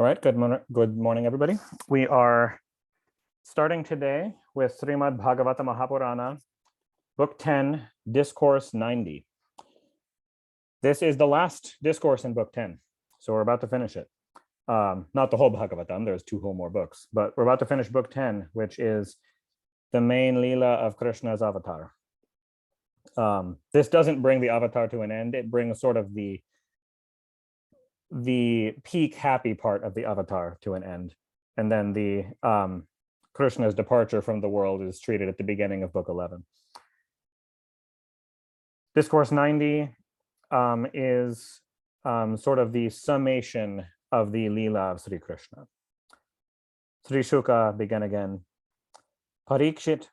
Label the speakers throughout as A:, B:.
A: All right, good morning, everybody. We are starting today with Shrimad Bhagavata Mahapurana, Book 10, Discourse 90. This is the last discourse in Book 10, so we're about to finish it. Not the whole Bhagavatam, there's two whole more books, but we're about to finish Book 10, which is the main Leela of Krishna's avatar. This doesn't bring the avatar to an end, it brings sort of the peak happy part of the avatar to an end, and then the Krishna's departure from the world is treated at the beginning of book 11. Discourse 90 is sort of the summation of the Leela of Sri Krishna. Sri Shuka began again. Parikshit,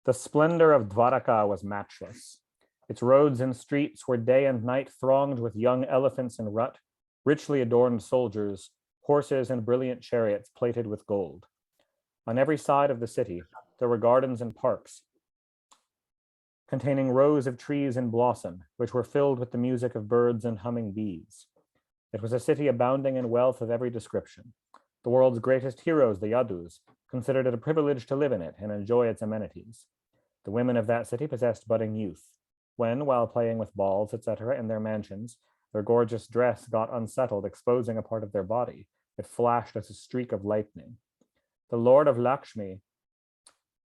A: the splendor of Dwaraka was matchless. Its roads and streets were day and night thronged with young elephants in rut, richly adorned soldiers, horses, and brilliant chariots plated with gold. On every side of the city, there were gardens and parks containing rows of trees in blossom, which were filled with the music of birds and humming bees. It was a city abounding in wealth of every description. The world's greatest heroes, the Yadus, considered it a privilege to live in it and enjoy its amenities. The women of that city possessed budding youth. When, while playing with balls, etc., in their mansions, their gorgeous dress got unsettled, exposing a part of their body. It flashed as a streak of lightning. The Lord of Lakshmi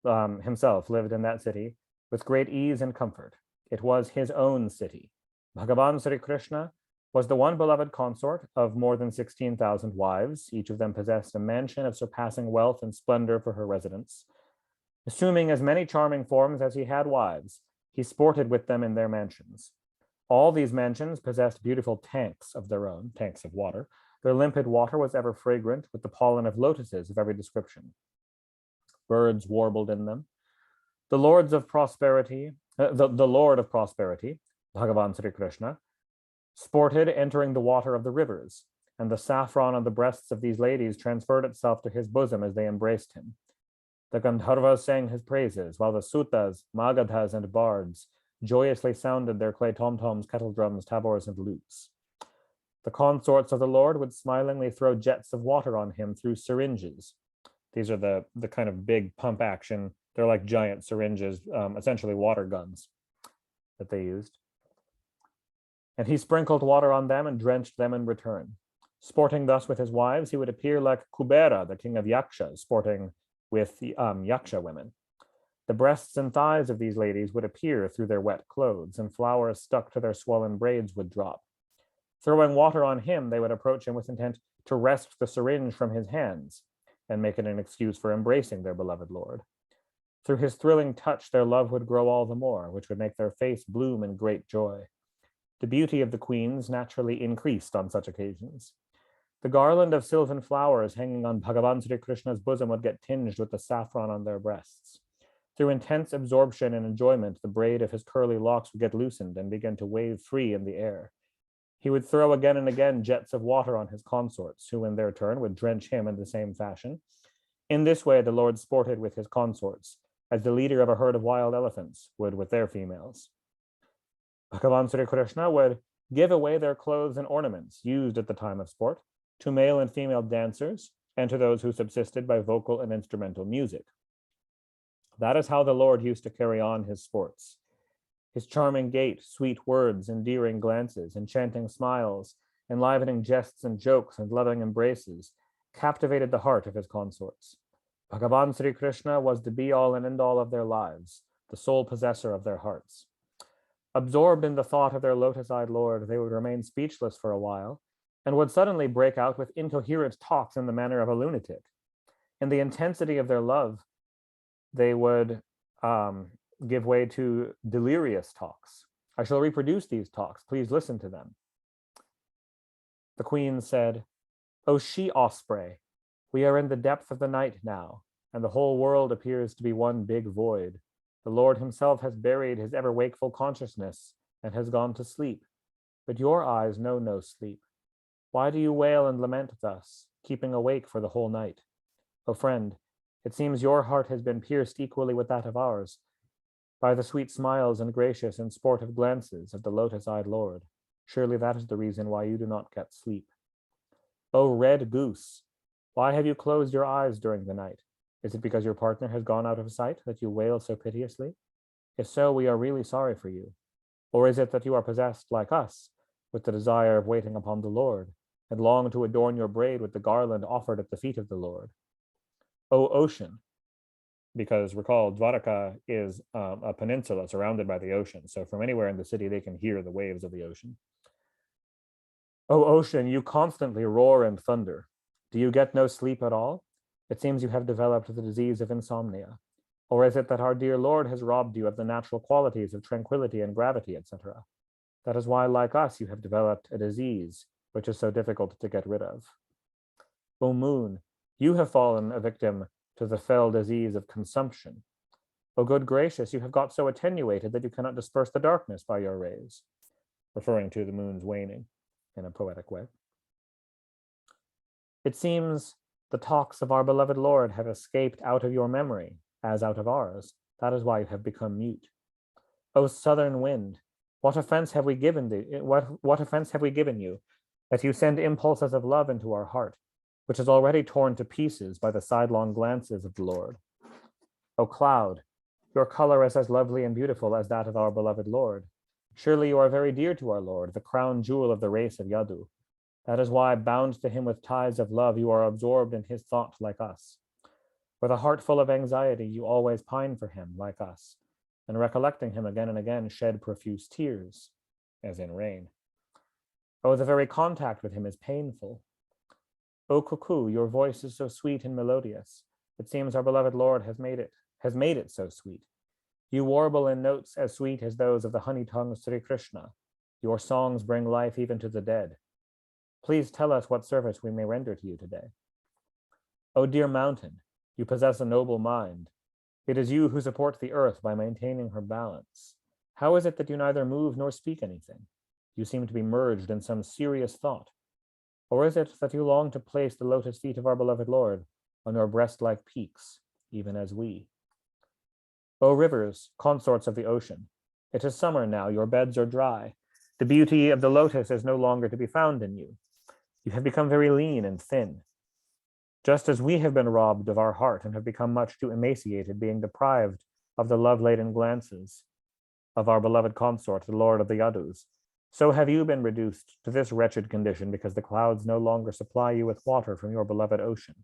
A: himself lived in that city with great ease and comfort. It was his own city. Bhagavan Sri Krishna was the one beloved consort of more than 16,000 wives. Each of them possessed a mansion of surpassing wealth and splendor for her residence. Assuming as many charming forms as he had wives, he sported with them in their mansions. All these mansions possessed beautiful tanks of their own, tanks of water. Their limpid water was ever fragrant with the pollen of lotuses of every description. Birds warbled in them. The Lord of Prosperity, Bhagavan Sri Krishna, sported entering the water of the rivers, and the saffron on the breasts of these ladies transferred itself to his bosom as they embraced him. The Gandharvas sang his praises, while the Sutas, Magadhas, and bards joyously sounded their clay tom-toms, kettle drums, tabors, and lutes. The consorts of the Lord would smilingly throw jets of water on him through syringes. These are the kind of big pump action. They're like giant syringes, essentially water guns that they used. And he sprinkled water on them and drenched them in return. Sporting thus with his wives, he would appear like Kubera, the king of Yakshas, sporting with the Yaksha women. The breasts and thighs of these ladies would appear through their wet clothes, and flowers stuck to their swollen braids would drop. Throwing water on him, they would approach him with intent to wrest the syringe from his hands and make it an excuse for embracing their beloved Lord. Through his thrilling touch, their love would grow all the more, which would make their face bloom in great joy. The beauty of the queens naturally increased on such occasions. The garland of sylvan flowers hanging on Bhagavan Sri Krishna's bosom would get tinged with the saffron on their breasts. Through intense absorption and enjoyment, the braid of his curly locks would get loosened and begin to wave free in the air. He would throw again and again jets of water on his consorts, who in their turn would drench him in the same fashion. In this way, the Lord sported with his consorts, as the leader of a herd of wild elephants would with their females. Bhagavan Sri Krishna would give away their clothes and ornaments used at the time of sport to male and female dancers and to those who subsisted by vocal and instrumental music. That is how the Lord used to carry on his sports. His charming gait, sweet words, endearing glances, enchanting smiles, enlivening jests and jokes, and loving embraces captivated the heart of his consorts. Bhagavan Sri Krishna was the be-all and end-all of their lives, the sole possessor of their hearts. Absorbed in the thought of their lotus-eyed Lord, they would remain speechless for a while, and would suddenly break out with incoherent talks in the manner of a lunatic. In the intensity of their love, they would give way to delirious talks. I shall reproduce these talks. Please listen to them. The queen said, "O she-osprey, we are in the depth of the night now, and the whole world appears to be one big void. The Lord himself has buried his ever-wakeful consciousness and has gone to sleep. But your eyes know no sleep. Why do you wail and lament thus, keeping awake for the whole night? O friend, it seems your heart has been pierced equally with that of ours, by the sweet smiles and gracious and sportive glances of the lotus-eyed Lord. Surely that is the reason why you do not get sleep." O red goose, why have you closed your eyes during the night? Is it because your partner has gone out of sight that you wail so piteously? If so, we are really sorry for you. Or is it that you are possessed, like us, with the desire of waiting upon the Lord, and long to adorn your braid with the garland offered at the feet of the Lord? O ocean, because recall, Dwaraka is a peninsula surrounded by the ocean. So from anywhere in the city, they can hear the waves of the ocean. O ocean, you constantly roar and thunder. Do you get no sleep at all? It seems you have developed the disease of insomnia. Or is it that our dear Lord has robbed you of the natural qualities of tranquility and gravity, etc.? That is why, like us, you have developed a disease which is so difficult to get rid of. O moon, you have fallen a victim to the fell disease of consumption. O good gracious, you have got so attenuated that you cannot disperse the darkness by your rays, referring to the moon's waning in a poetic way. It seems the talks of our beloved Lord have escaped out of your memory, as out of ours. That is why you have become mute. O southern wind, what offense have we given what offense have we given you, that you send impulses of love into our heart, which is already torn to pieces by the sidelong glances of the Lord? O cloud, your color is as lovely and beautiful as that of our beloved Lord. Surely you are very dear to our Lord, the crown jewel of the race of Yadu. That is why, bound to him with ties of love, you are absorbed in his thought like us. With a heart full of anxiety, you always pine for him like us, and recollecting him again and again, shed profuse tears, as in rain. Oh, the very contact with him is painful. O cuckoo, your voice is so sweet and melodious. It seems our beloved Lord has made it so sweet. You warble in notes as sweet as those of the honey-tongued Sri Krishna. Your songs bring life even to the dead. Please tell us what service we may render to you today. O dear mountain, you possess a noble mind. It is you who support the earth by maintaining her balance. How is it that you neither move nor speak anything? You seem to be merged in some serious thought. Or is it that you long to place the lotus feet of our beloved Lord on your breast-like peaks, even as we? O rivers, consorts of the ocean, it is summer now, your beds are dry. The beauty of the lotus is no longer to be found in you. You have become very lean and thin. Just as we have been robbed of our heart and have become much too emaciated, being deprived of the love-laden glances of our beloved consort, the Lord of the Yadus, so have you been reduced to this wretched condition because the clouds no longer supply you with water from your beloved ocean.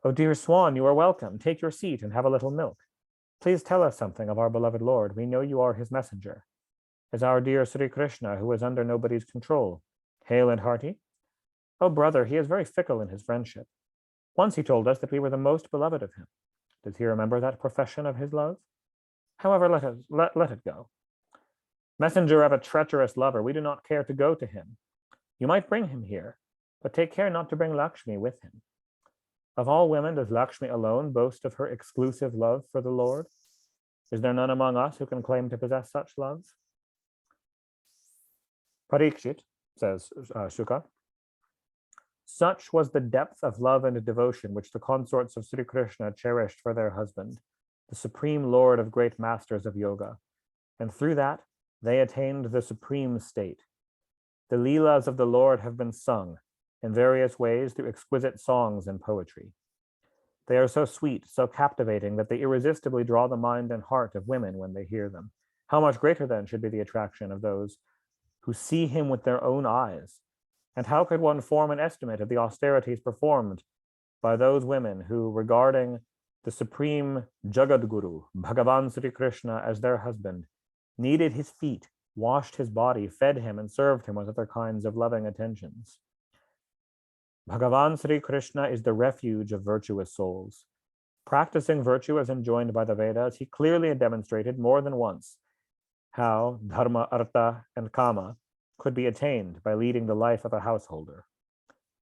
A: Oh, dear swan, you are welcome. Take your seat and have a little milk. Please tell us something of our beloved Lord. We know you are his messenger. Is our dear Sri Krishna, who is under nobody's control, hale and hearty? Oh, brother, he is very fickle in his friendship. Once he told us that we were the most beloved of him. Does he remember that profession of his love? However, let it go. Messenger of a treacherous lover, we do not care to go to him. You might bring him here, but take care not to bring Lakshmi with him. Of all women, does Lakshmi alone boast of her exclusive love for the Lord? Is there none among us who can claim to possess such love? Parikshit, says Shuka, such was the depth of love and devotion which the consorts of Sri Krishna cherished for their husband, the supreme Lord of great masters of yoga, and through that they attained the supreme state. The Leelas of the Lord have been sung in various ways through exquisite songs and poetry. They are so sweet, so captivating, that they irresistibly draw the mind and heart of women when they hear them. How much greater then should be the attraction of those who see him with their own eyes? And how could one form an estimate of the austerities performed by those women who, regarding the supreme Jagadguru, Bhagavan Sri Krishna, as their husband, kneaded his feet, washed his body, fed him, and served him with other kinds of loving attentions? Bhagavan Sri Krishna is the refuge of virtuous souls. Practicing virtue as enjoined by the Vedas, he clearly demonstrated more than once how dharma, artha, and kama could be attained by leading the life of a householder.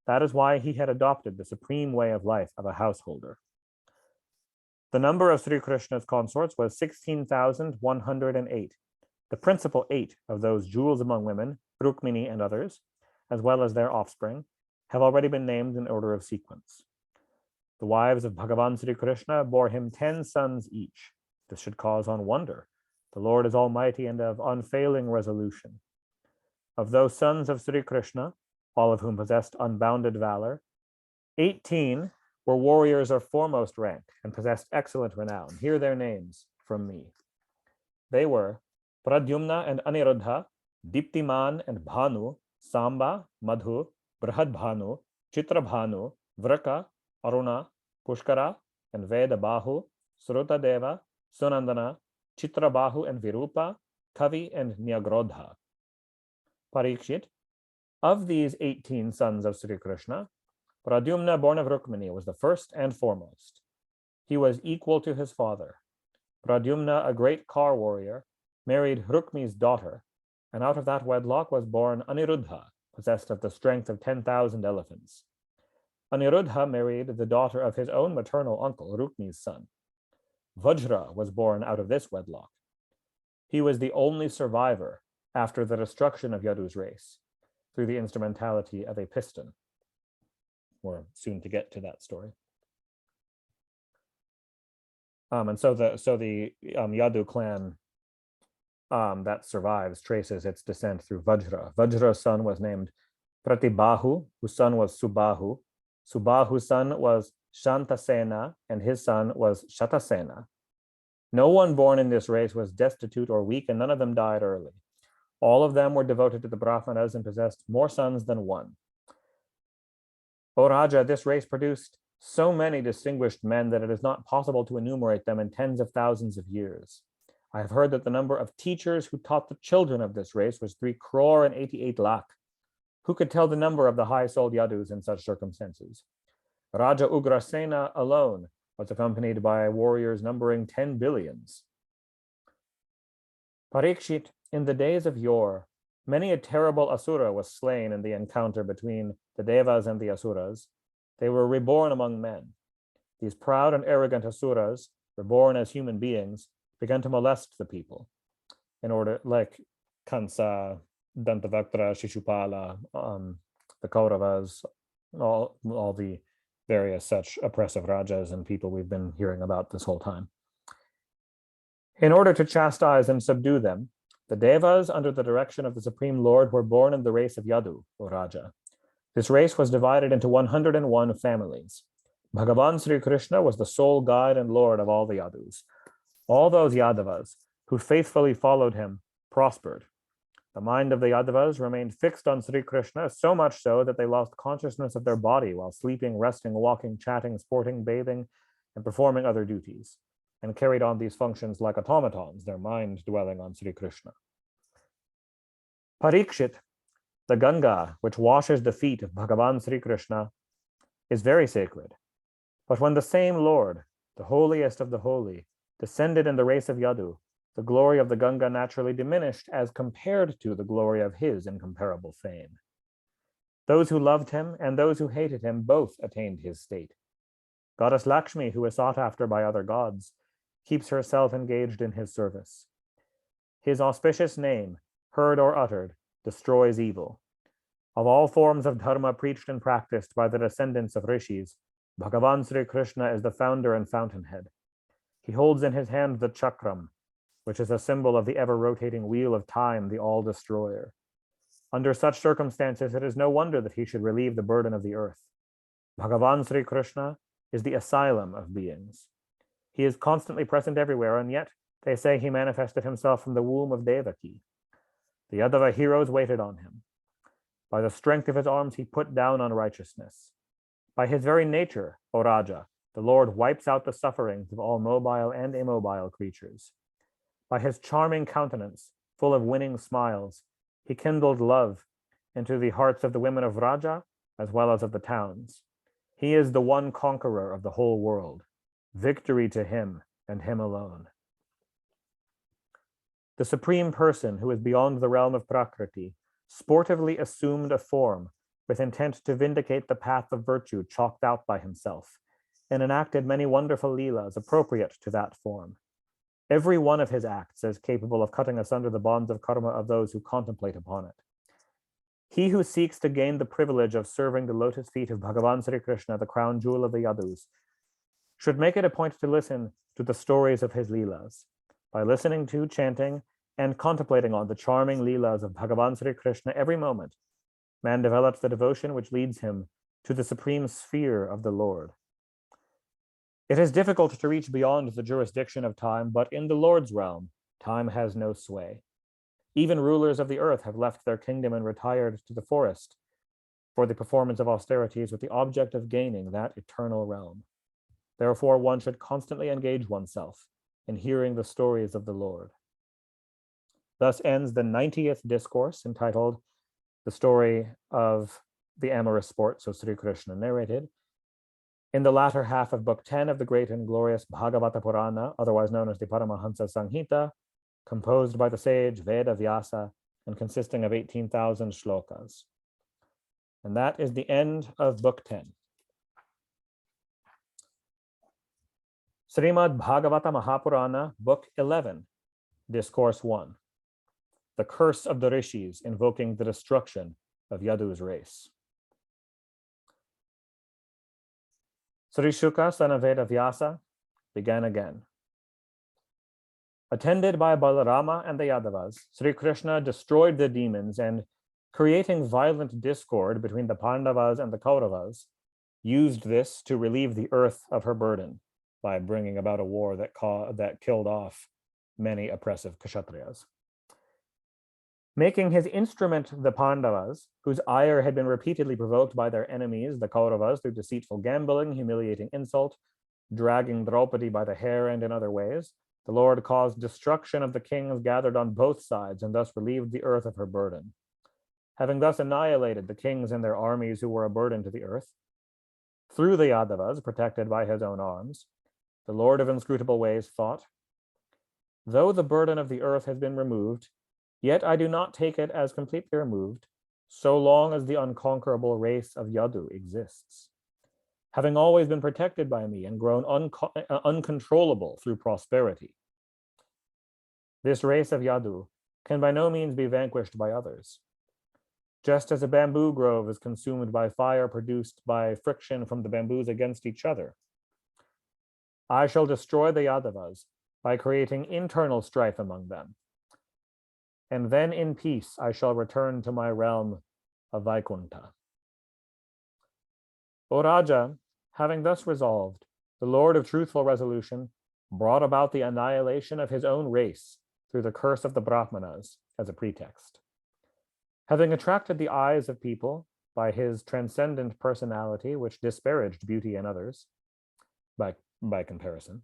A: That is why he had adopted the supreme way of life of a householder. The number of Sri Krishna's consorts was 16,108. The principal 8 of those jewels among women, Rukmini and others, as well as their offspring, have already been named in order of sequence. The wives of Bhagavan Sri Krishna bore him 10 sons each. This should cause on wonder. The Lord is almighty and of unfailing resolution. Of those sons of Sri Krishna, all of whom possessed unbounded valor. 18 were warriors of foremost rank and possessed excellent renown. Hear their names from me. They were Pradyumna and Aniruddha, Diptiman and Bhanu, Samba, Madhu, Brahadbhanu, Chitrabhanu, Vraka, Aruna, Pushkara, and Vedabahu, Srutadeva, Sunandana, Chitrabahu and Virupa, Kavi and Nyagrodha. Parikshit, of these 18 sons of Sri Krishna, Pradyumna, born of Rukmini, was the first and foremost. He was equal to his father. Pradyumna, a great car warrior, married Rukmi's daughter, and out of that wedlock was born Aniruddha, possessed of the strength of 10,000 elephants. Aniruddha married the daughter of his own maternal uncle, Rukmi's son. Vajra was born out of this wedlock. He was the only survivor after the destruction of Yadu's race, through the instrumentality of a piston. We're soon to get to that story. And so the Yadu clan that survives traces its descent through Vajra. Vajra's son was named Pratibahu, whose son was Subahu. Subahu's son was Shantasena, and his son was Shatasena. No one born in this race was destitute or weak, and none of them died early. All of them were devoted to the Brahmanas and possessed more sons than one. O Raja, this race produced so many distinguished men that it is not possible to enumerate them in tens of thousands of years. I have heard that the number of teachers who taught the children of this race was 3 crore and 88 lakh. Who could tell the number of the high-souled Yadus in such circumstances? Raja Ugrasena alone was accompanied by warriors numbering 10 billions. Parikshit, in the days of yore, many a terrible asura was slain in the encounter between the Devas and the Asuras. They were reborn among men. These proud and arrogant asuras, reborn as human beings, began to molest the people in order, like Kansa, Dantavaktra, Shishupala, the Kauravas, all the various such oppressive rajas and people we've been hearing about this whole time. In order to chastise and subdue them, the Devas, under the direction of the Supreme Lord, were born in the race of Yadu, O Raja. This race was divided into 101 families. Bhagavan Sri Krishna was the sole guide and lord of all the Yadus. All those Yadavas who faithfully followed him prospered. The mind of the Yadavas remained fixed on Sri Krishna, so much so that they lost consciousness of their body while sleeping, resting, walking, chatting, sporting, bathing, and performing other duties, and carried on these functions like automatons, their mind dwelling on Sri Krishna. Parikshit, the Ganga, which washes the feet of Bhagavan Sri Krishna, is very sacred. But when the same Lord, the holiest of the holy, descended in the race of Yadu, the glory of the Ganga naturally diminished as compared to the glory of his incomparable fame. Those who loved him and those who hated him both attained his state. Goddess Lakshmi, who is sought after by other gods, keeps herself engaged in his service. His auspicious name, heard or uttered, destroys evil. Of all forms of dharma preached and practiced by the descendants of rishis, Bhagavan Sri Krishna is the founder and fountainhead. He holds in his hand the chakram, which is a symbol of the ever-rotating wheel of time, the all-destroyer. Under such circumstances, it is no wonder that he should relieve the burden of the earth. Bhagavan Sri Krishna is the asylum of beings. He is constantly present everywhere, and yet they say he manifested himself from the womb of Devaki. The Yadava heroes waited on him. By the strength of his arms, he put down unrighteousness. By his very nature, O Raja, the Lord wipes out the sufferings of all mobile and immobile creatures. By his charming countenance, full of winning smiles, he kindled love into the hearts of the women of Raja as well as of the towns. He is the one conqueror of the whole world. Victory to him and him alone. The Supreme Person, who is beyond the realm of Prakriti, sportively assumed a form with intent to vindicate the path of virtue chalked out by himself, and enacted many wonderful leelas appropriate to that form. Every one of his acts is capable of cutting asunder the bonds of karma of those who contemplate upon it. He who seeks to gain the privilege of serving the lotus feet of Bhagavan Sri Krishna, the crown jewel of the Yadus, should make it a point to listen to the stories of his leelas. By listening to, chanting, and contemplating on the charming leelas of Bhagavan Sri Krishna every moment, man develops the devotion which leads him to the supreme sphere of the Lord. It is difficult to reach beyond the jurisdiction of time, but in the Lord's realm, time has no sway. Even rulers of the earth have left their kingdom and retired to the forest for the performance of austerities with the object of gaining that eternal realm. Therefore, one should constantly engage oneself in hearing the stories of the Lord. Thus ends the 90th discourse, entitled The Story of the Amorous Sport, so Sri Krishna narrated, in the latter half of Book 10 of the great and glorious Bhagavata Purana, otherwise known as the Paramahansa Samhita, composed by the sage Veda Vyasa and consisting of 18,000 shlokas. And that is the end of Book 10. Shrimad Bhagavata Mahapurana, Book 11, Discourse 1. The Curse of the Rishis, invoking the destruction of Yadu's race. Sri Shuka, son of Veda Vyasa, began again. Attended by Balarama and the Yadavas, Sri Krishna destroyed the demons and, creating violent discord between the Pandavas and the Kauravas, used this to relieve the earth of her burden by bringing about a war that killed off many oppressive Kshatriyas. Making his instrument the Pandavas, whose ire had been repeatedly provoked by their enemies, the Kauravas, through deceitful gambling, humiliating insult, dragging Draupadi by the hair, and in other ways, the Lord caused destruction of the kings gathered on both sides and thus relieved the earth of her burden. Having thus annihilated the kings and their armies who were a burden to the earth, through the Yadavas, protected by his own arms, the Lord of inscrutable ways thought, though the burden of the earth has been removed, yet I do not take it as completely removed, so long as the unconquerable race of Yadu exists. Having always been protected by me and grown uncontrollable through prosperity, this race of Yadu can by no means be vanquished by others. Just as a bamboo grove is consumed by fire produced by friction from the bamboos against each other, I shall destroy the Yadavas by creating internal strife among them. And then in peace I shall return to my realm of Vaikunta. O Raja, having thus resolved, the Lord of truthful resolution brought about the annihilation of his own race through the curse of the Brahmanas as a pretext. Having attracted the eyes of people by his transcendent personality, which disparaged beauty in others by comparison,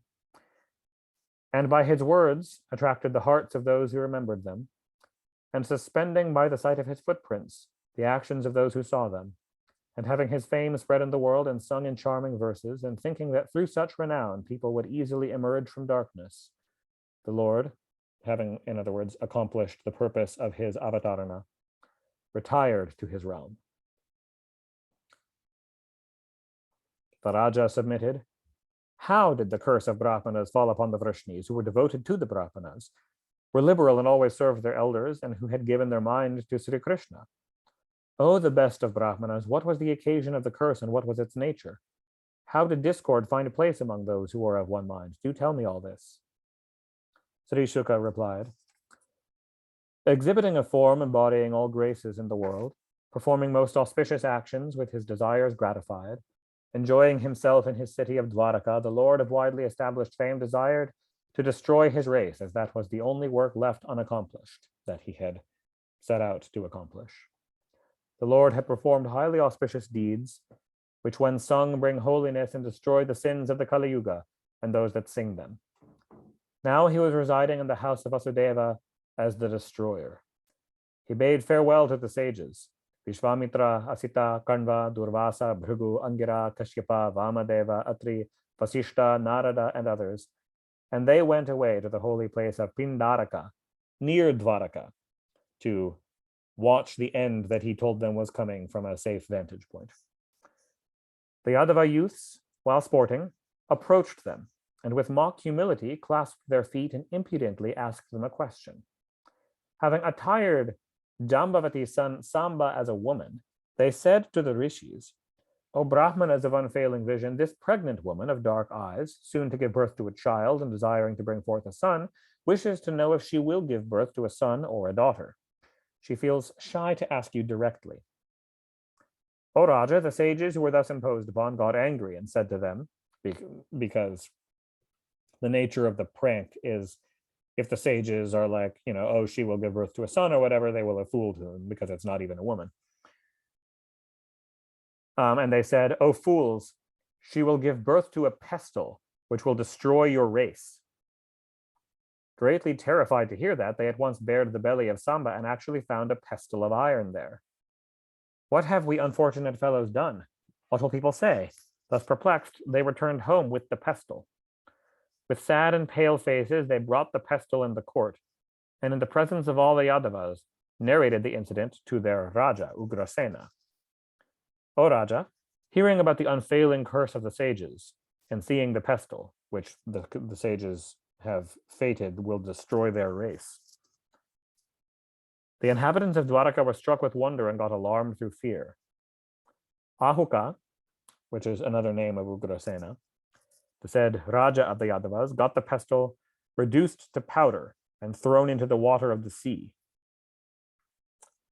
A: and by his words attracted the hearts of those who remembered them, and suspending by the sight of his footprints the actions of those who saw them, and having his fame spread in the world and sung in charming verses, and thinking that through such renown people would easily emerge from darkness, the Lord, having, in other words, accomplished the purpose of his avatarana, retired to his realm. The Raja submitted, how did the curse of Brahmanas fall upon the Vrishnis, who were devoted to the Brahmanas, were liberal and always served their elders, and who had given their mind to Sri Krishna? O the best of Brahmanas, what was the occasion of the curse and what was its nature? How did discord find a place among those who were of one mind? Do tell me all this. Sri Shuka replied, exhibiting a form embodying all graces in the world, performing most auspicious actions with his desires gratified, enjoying himself in his city of Dwaraka, the Lord of widely established fame desired to destroy his race, as that was the only work left unaccomplished that he had set out to accomplish. The Lord had performed highly auspicious deeds, which when sung bring holiness and destroy the sins of the Kali Yuga and those that sing them. Now he was residing in the house of Vasudeva as the destroyer. He bade farewell to the sages, Vishvamitra, Asita, Kanva, Durvasa, Bhrigu, Angira, Kashyapa, Vamadeva, Atri, Vasishta, Narada, and others, and they went away to the holy place of Pindaraka, near Dwaraka, to watch the end that he told them was coming from a safe vantage point. The Yadava youths, while sporting, approached them, and with mock humility clasped their feet and impudently asked them a question. Having attired Jambavati's son Samba as a woman, they said to the rishis, O Brahmanas of unfailing vision, this pregnant woman of dark eyes, soon to give birth to a child and desiring to bring forth a son, wishes to know if she will give birth to a son or a daughter. She feels shy to ask you directly. O Raja, the sages who were thus imposed upon got angry and said to them, because the nature of the prank is if the sages are like, oh, she will give birth to a son or whatever, they will have fooled him because it's not even a woman. And they said, "O fools, she will give birth to a pestle, which will destroy your race." Greatly terrified to hear that, they at once bared the belly of Samba and actually found a pestle of iron there. "What have we unfortunate fellows done? What will people say?" Thus perplexed, they returned home with the pestle. With sad and pale faces, they brought the pestle in the court, and in the presence of all the Yadavas, narrated the incident to their Raja, Ugrasena. O Raja, hearing about the unfailing curse of the sages, and seeing the pestle, which the sages have fated will destroy their race, the inhabitants of Dwaraka were struck with wonder and got alarmed through fear. Ahuka, which is another name of Ugrasena, the said Raja of the Yadavas, got the pestle reduced to powder and thrown into the water of the sea.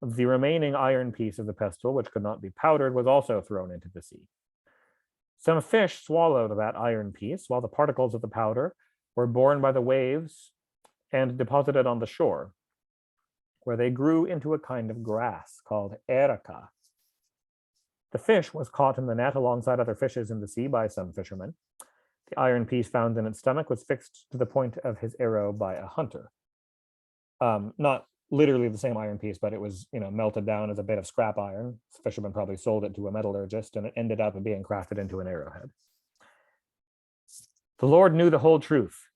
A: The remaining iron piece of the pestle, which could not be powdered, was also thrown into the sea. Some fish swallowed that iron piece, while the particles of the powder were borne by the waves and deposited on the shore, where they grew into a kind of grass called erica. The fish was caught in the net alongside other fishes in the sea by some fishermen. The iron piece found in its stomach was fixed to the point of his arrow by a hunter. Not literally the same iron piece, but it was, melted down as a bit of scrap iron. The fisherman probably sold it to a metallurgist, and it ended up being crafted into an arrowhead. The Lord knew the whole truth,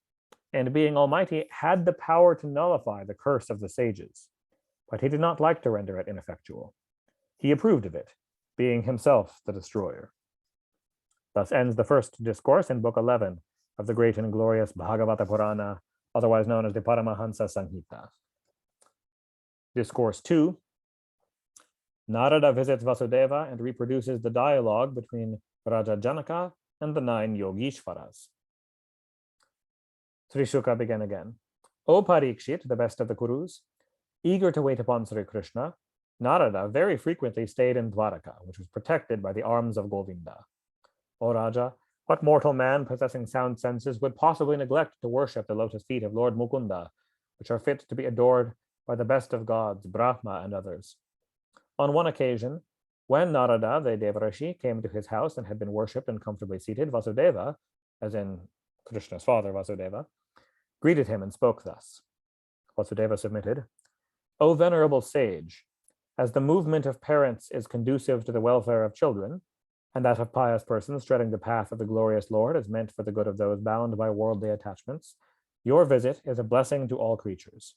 A: and being almighty, had the power to nullify the curse of the sages, but he did not like to render it ineffectual. He approved of it, being himself the destroyer. Thus ends the first discourse in Book 11 of the great and glorious Bhagavata Purana, otherwise known as the Paramahansa Samhita. Discourse 2, Narada visits Vasudeva and reproduces the dialogue between Raja Janaka and the 9 Yogish Faras. Sri Shuka began again. O Parikshit, the best of the Kurus, eager to wait upon Sri Krishna, Narada very frequently stayed in Dwaraka, which was protected by the arms of Govinda. O Raja, what mortal man possessing sound senses would possibly neglect to worship the lotus feet of Lord Mukunda, which are fit to be adored by the best of gods, Brahma and others? On one occasion, when Narada, the Devarishi, came to his house and had been worshipped and comfortably seated, Vasudeva, as in Krishna's father Vasudeva, greeted him and spoke thus. Vasudeva submitted, O venerable sage, as the movement of parents is conducive to the welfare of children, and that of pious persons treading the path of the glorious Lord is meant for the good of those bound by worldly attachments, your visit is a blessing to all creatures.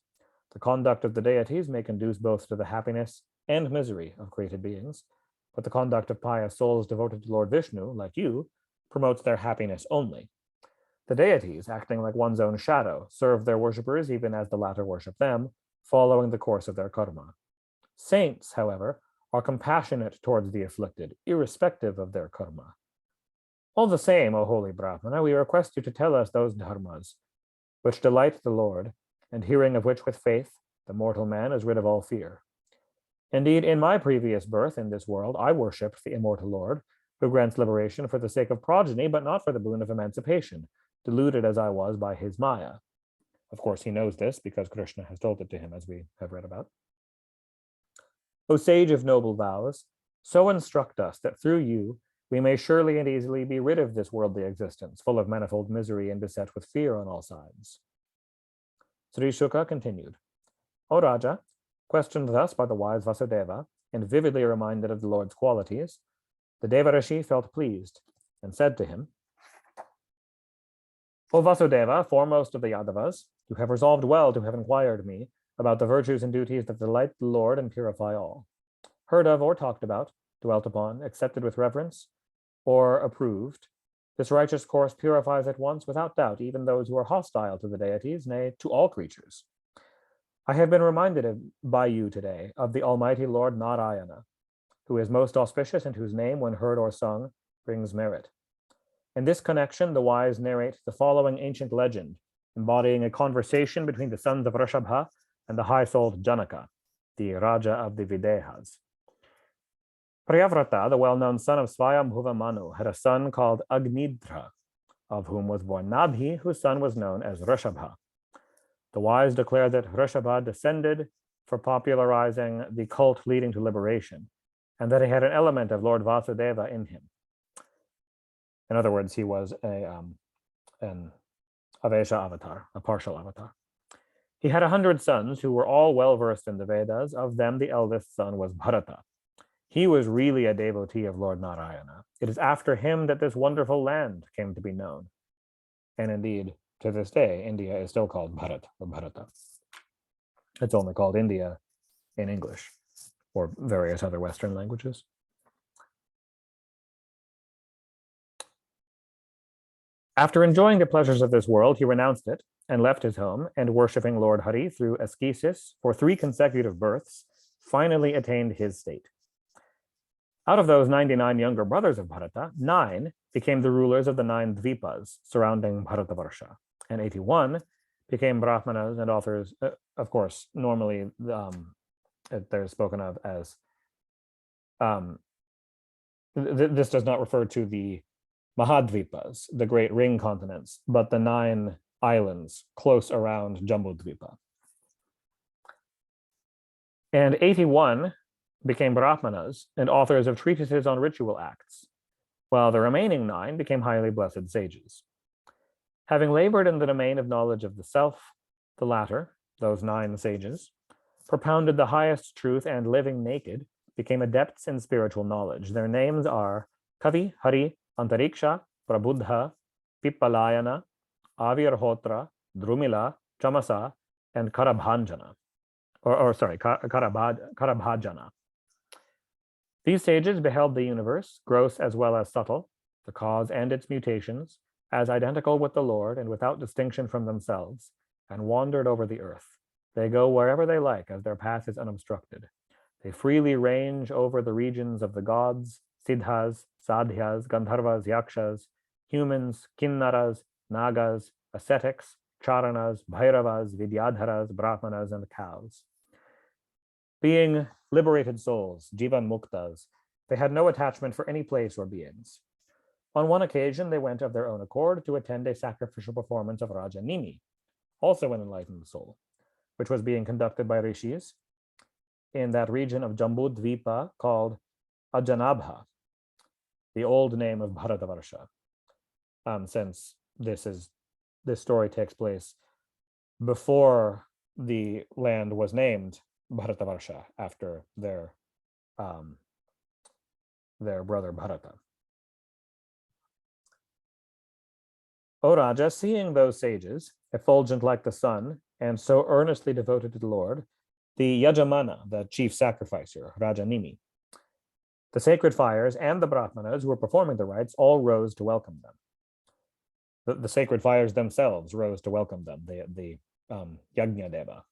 A: The conduct of the deities may conduce both to the happiness and misery of created beings, but the conduct of pious souls devoted to Lord Vishnu, like you, promotes their happiness only. The deities, acting like one's own shadow, serve their worshippers even as the latter worship them, following the course of their karma. Saints, however, are compassionate towards the afflicted, irrespective of their karma. All the same, O holy Brahmana, we request you to tell us those dharmas which delight the Lord, and hearing of which with faith, the mortal man is rid of all fear. Indeed, in my previous birth in this world, I worshipped the immortal Lord, who grants liberation for the sake of progeny, but not for the boon of emancipation, deluded as I was by his Maya. Of course, he knows this because Krishna has told it to him, as we have read about. O sage of noble vows, so instruct us that through you we may surely and easily be rid of this worldly existence, full of manifold misery and beset with fear on all sides. Sri Shuka continued, O Raja, questioned thus by the wise Vasudeva, and vividly reminded of the Lord's qualities, the Devarishi felt pleased, and said to him, O Vasudeva, foremost of the Yadavas, you have resolved well to have inquired me about the virtues and duties that delight the Lord and purify all. Heard of or talked about, dwelt upon, accepted with reverence, or approved, this righteous course purifies at once, without doubt, even those who are hostile to the deities, nay, to all creatures. I have been reminded by you today of the Almighty Lord Narayana, who is most auspicious and whose name, when heard or sung, brings merit. In this connection, the wise narrate the following ancient legend, embodying a conversation between the sons of Rishabha and the high-souled Janaka, the Raja of the Videhas. Priyavrata, the well-known son of Swayambhuva Manu, had a son called Agnidra, of whom was born Nabhi, whose son was known as Rishabha. The wise declare that Rishabha descended for popularizing the cult leading to liberation, and that he had an element of Lord Vasudeva in him. In other words, he was an Avesha avatar, a partial avatar. He had 100 sons who were all well-versed in the Vedas. Of them, the eldest son was Bharata. He was really a devotee of Lord Narayana. It is after him that this wonderful land came to be known. And indeed, to this day, India is still called Bharat or Bharata. It's only called India in English or various other Western languages. After enjoying the pleasures of this world, he renounced it and left his home, and worshipping Lord Hari through ascesis for 3 consecutive births, finally attained his state. Out of those 99 younger brothers of Bharata, 9 became the rulers of the 9 dvipas surrounding Bharatavarsha, and 81 became Brahmanas and authors. Of course, normally they're spoken of as, this does not refer to the Mahadvipas, the great ring continents, but the 9 islands close around Jambudvipa. And 81 became Brahmanas and authors of treatises on ritual acts, while the remaining 9 became highly blessed sages. Having labored in the domain of knowledge of the self, the latter, those 9 sages, propounded the highest truth and, living naked, became adepts in spiritual knowledge. Their names are Kavi, Hari, Antariksha, Prabudha, Pippalayana, Avirhotra, Drumila, Chamasa, and Karabhanjana. Karabhajana. These sages beheld the universe, gross as well as subtle, the cause and its mutations, as identical with the Lord and without distinction from themselves, and wandered over the earth. They go wherever they like, as their path is unobstructed. They freely range over the regions of the gods, siddhas, sadhyas, gandharvas, yakshas, humans, kinnaras, nagas, ascetics, charanas, bhairavas, vidyadharas, brahmanas, and cows. Being liberated souls, jivan muktas, they had no attachment for any place or beings. On one occasion, they went of their own accord to attend a sacrificial performance of Raja Nimi, also an enlightened soul, which was being conducted by rishis in that region of Jambudvipa called Ajanabha, the old name of Bharatavarsha, since this story takes place before the land was named Bharatavarsha after their brother Bharata. O Raja, seeing those sages, effulgent like the sun, and so earnestly devoted to the Lord, the Yajamana, the chief sacrificer, Raja Nimi, the sacred fires, and the Brahmanas who were performing the rites all rose to welcome them. The sacred fires themselves rose to welcome them, the Yajna Deva.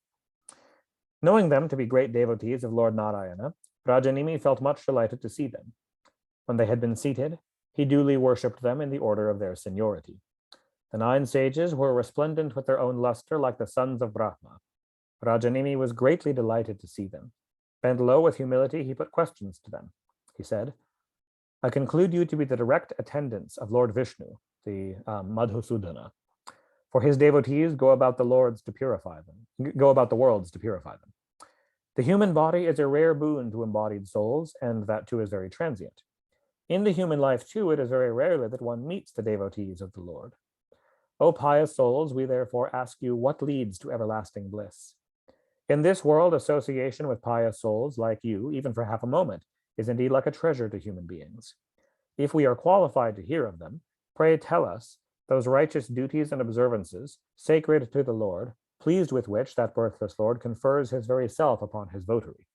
A: Knowing them to be great devotees of Lord Narayana, Raja Nimi felt much delighted to see them. When they had been seated, he duly worshipped them in the order of their seniority. The 9 sages were resplendent with their own luster like the sons of Brahma. Raja Nimi was greatly delighted to see them. Bent low with humility, he put questions to them. He said, I conclude you to be the direct attendants of Lord Vishnu, the Madhusudana. For his devotees go about the worlds to purify them. The human body is a rare boon to embodied souls, and that too is very transient. In the human life too, it is very rarely that one meets the devotees of the Lord. O pious souls, we therefore ask you, what leads to everlasting bliss? In this world, association with pious souls like you, even for half a moment, is indeed like a treasure to human beings. If we are qualified to hear of them, pray tell us those righteous duties and observances, sacred to the Lord, pleased with which that birthless Lord confers his very self upon his votary.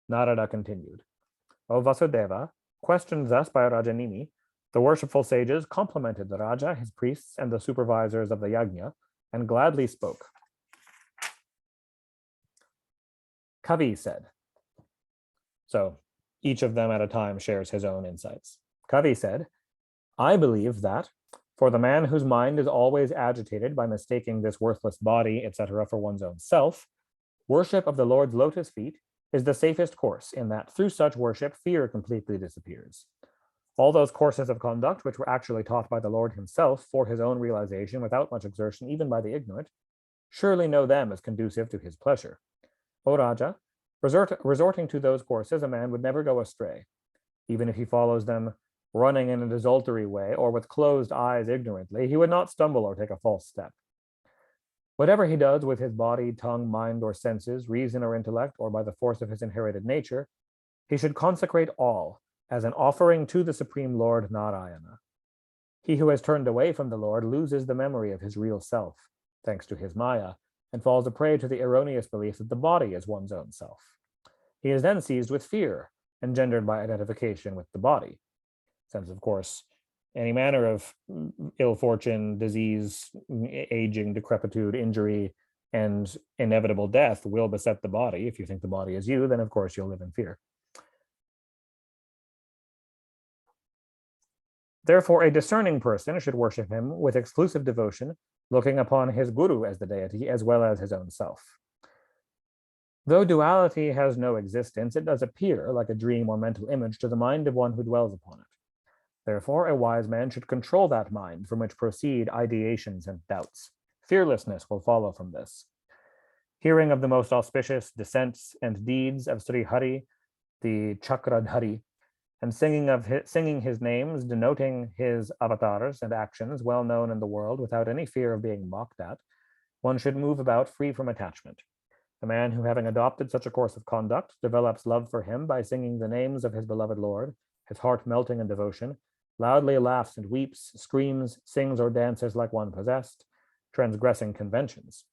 A: Narada continued, O Vasudeva, questioned thus by Raja Nimi, the worshipful sages complimented the Raja, his priests, and the supervisors of the yajna, and gladly spoke. Kavi said, so each of them at a time shares his own insights. Kavi said, I believe that for the man whose mind is always agitated by mistaking this worthless body, etc., for one's own self, worship of the Lord's lotus feet is the safest course, in that through such worship, fear completely disappears. All those courses of conduct which were actually taught by the Lord himself for his own realization without much exertion, even by the ignorant, surely know them as conducive to his pleasure. O Raja, resorting to those courses, a man would never go astray, even if he follows them running in a desultory way or with closed eyes ignorantly, he would not stumble or take a false step. Whatever he does with his body, tongue, mind, or senses, reason or intellect, or by the force of his inherited nature, he should consecrate all as an offering to the Supreme Lord Narayana. He who has turned away from the Lord loses the memory of his real self, thanks to his Maya, and falls a prey to the erroneous belief that the body is one's own self. He is then seized with fear, engendered by identification with the body. Since, of course, any manner of ill fortune, disease, aging, decrepitude, injury, and inevitable death will beset the body. If you think the body is you, then of course you'll live in fear. Therefore, a discerning person should worship him with exclusive devotion, looking upon his guru as the deity as well as his own self. Though duality has no existence, it does appear like a dream or mental image to the mind of one who dwells upon it. Therefore, a wise man should control that mind from which proceed ideations and doubts. Fearlessness will follow from this. Hearing of the most auspicious descents and deeds of Sri Hari, the Chakradhari, and singing his names, denoting his avatars and actions well known in the world without any fear of being mocked at, one should move about free from attachment. The man who, having adopted such a course of conduct, develops love for him by singing the names of his beloved Lord, his heart melting in devotion, loudly laughs and weeps, screams, sings or dances like one possessed, transgressing conventions.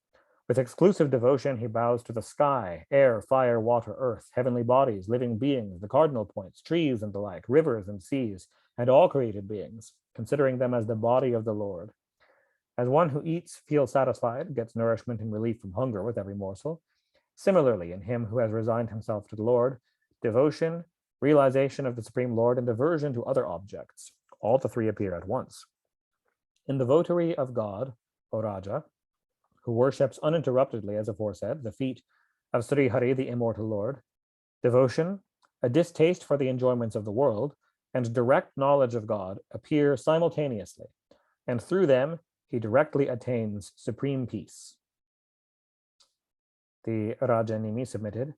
A: With exclusive devotion, he bows to the sky, air, fire, water, earth, heavenly bodies, living beings, the cardinal points, trees and the like, rivers and seas, and all created beings, considering them as the body of the Lord. As one who eats feels satisfied, gets nourishment and relief from hunger with every morsel, similarly, in him who has resigned himself to the Lord, devotion, realization of the Supreme Lord, and aversion to other objects, all the three appear at once. In the votary of God, O Raja, who worships uninterruptedly, as aforesaid, the feet of Sri Hari, the immortal Lord, devotion, a distaste for the enjoyments of the world, and direct knowledge of God appear simultaneously, and through them he directly attains supreme peace. The Rajanini submitted,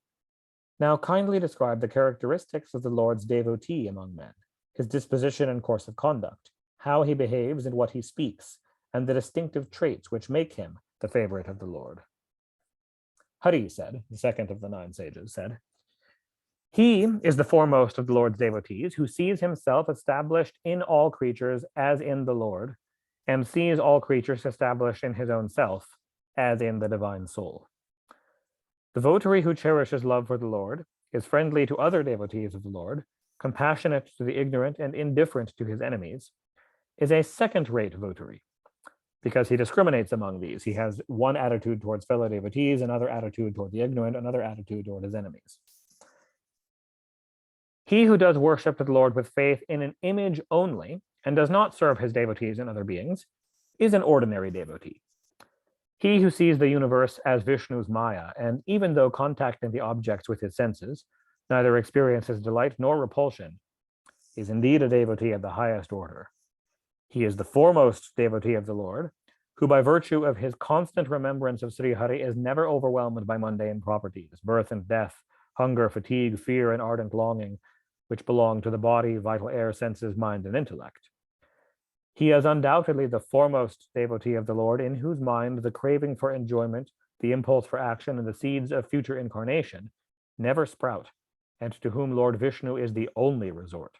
A: now kindly describe the characteristics of the Lord's devotee among men, his disposition and course of conduct, how he behaves and what he speaks, and the distinctive traits which make him the favorite of the Lord. Hari said, the second of the 9 sages, said, he is the foremost of the Lord's devotees, who sees himself established in all creatures as in the Lord, and sees all creatures established in his own self as in the divine soul. The votary who cherishes love for the Lord is friendly to other devotees of the Lord, compassionate to the ignorant and indifferent to his enemies, is a second-rate votary, because he discriminates among these. He has one attitude towards fellow devotees, another attitude toward the ignorant, another attitude toward his enemies. He who does worship to the Lord with faith in an image only, and does not serve his devotees and other beings, is an ordinary devotee. He who sees the universe as Vishnu's Maya, and even though contacting the objects with his senses, neither experiences delight nor repulsion, is indeed a devotee of the highest order. He is the foremost devotee of the Lord, who by virtue of his constant remembrance of Sri Hari is never overwhelmed by mundane properties, birth and death, hunger, fatigue, fear, and ardent longing, which belong to the body, vital air, senses, mind, and intellect. He is undoubtedly the foremost devotee of the Lord, in whose mind the craving for enjoyment, the impulse for action, and the seeds of future incarnation never sprout, and to whom Lord Vishnu is the only resort.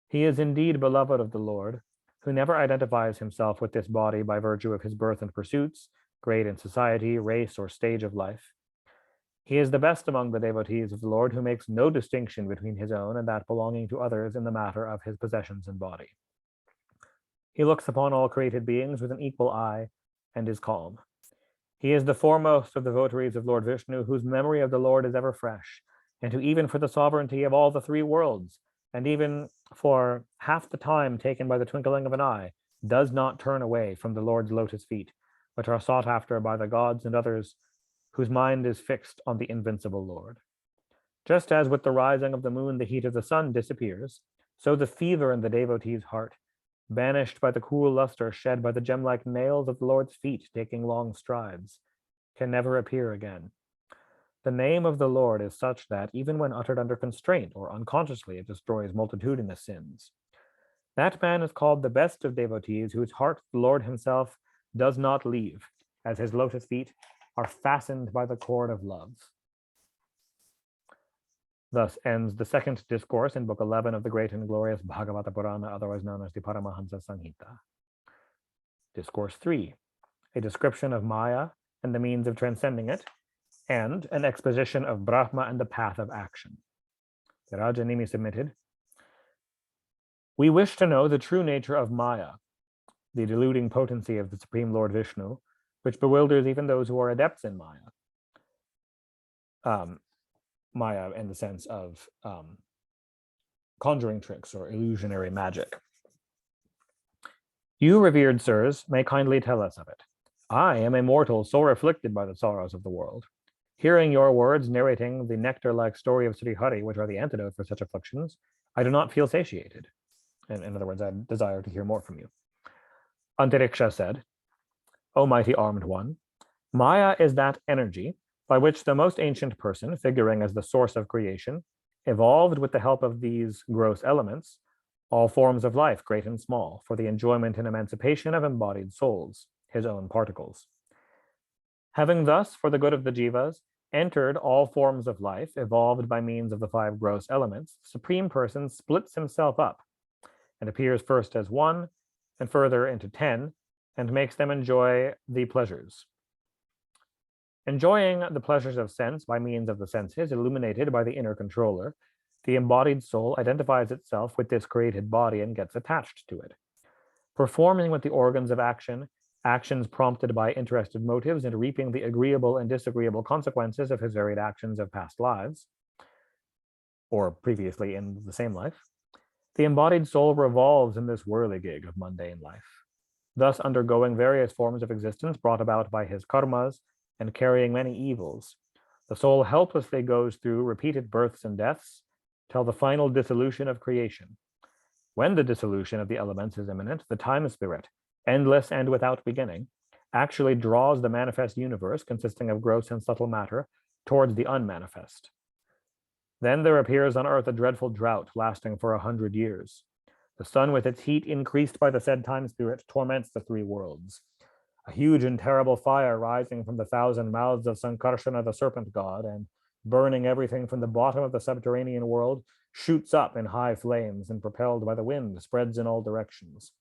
A: He is indeed beloved of the Lord, who never identifies himself with this body by virtue of his birth and pursuits, grade in society, race, or stage of life. He is the best among the devotees of the Lord, who makes no distinction between his own and that belonging to others in the matter of his possessions and body. He looks upon all created beings with an equal eye and is calm. He is the foremost of the votaries of Lord Vishnu, whose memory of the Lord is ever fresh, and who even for the sovereignty of all the 3 worlds, and even for half the time taken by the twinkling of an eye, does not turn away from the Lord's lotus feet, which are sought after by the gods and others whose mind is fixed on the invincible Lord. Just as with the rising of the moon the heat of the sun disappears, so the fever in the devotee's heart, banished by the cool luster shed by the gem-like nails of the Lord's feet taking long strides, can never appear again. The name of the Lord is such that, even when uttered under constraint or unconsciously, it destroys multitudinous sins. That man is called the best of devotees, whose heart the Lord himself does not leave, as his lotus feet are fastened by the cord of love. Thus ends the second discourse in Book 11 of the great and glorious Bhagavata Purana, otherwise known as the Paramahansa Samhita. Discourse 3, a description of Maya and the means of transcending it, and an exposition of Brahma and the path of action. The Rajanimi submitted, "We wish to know the true nature of Maya, the deluding potency of the Supreme Lord Vishnu, which bewilders even those who are adepts in Maya." Maya in the sense of conjuring tricks or illusionary magic. "You, revered sirs, may kindly tell us of it. I am a mortal sore afflicted by the sorrows of the world. Hearing your words narrating the nectar-like story of Sri Hari, which are the antidote for such afflictions, I do not feel satiated." In other words, I desire to hear more from you. Antariksha said, "O mighty armed one, Maya is that energy by which the most ancient person, figuring as the source of creation, evolved with the help of these gross elements all forms of life, great and small, for the enjoyment and emancipation of embodied souls, his own particles. Having thus, for the good of the jivas, entered all forms of life, evolved by means of the 5 gross elements, the Supreme Person splits himself up and appears first as 1 and further into 10 and makes them enjoy the pleasures. Enjoying the pleasures of sense by means of the senses, illuminated by the inner controller, the embodied soul identifies itself with this created body and gets attached to it. Performing with the organs of action, actions prompted by interested motives, and reaping the agreeable and disagreeable consequences of his varied actions of past lives, or previously in the same life, the embodied soul revolves in this whirligig of mundane life, thus undergoing various forms of existence brought about by his karmas and carrying many evils. The soul helplessly goes through repeated births and deaths till the final dissolution of creation. When the dissolution of the elements is imminent, the time spirit, endless and without beginning, actually draws the manifest universe, consisting of gross and subtle matter, towards the unmanifest. Then there appears on earth a dreadful drought lasting for 100 years. The sun, with its heat increased by the said time spirit, torments the 3 worlds. A huge and terrible fire rising from the 1,000 mouths of Sankarshana, the serpent god, and burning everything from the bottom of the subterranean world, shoots up in high flames and, propelled by the wind, spreads in all directions.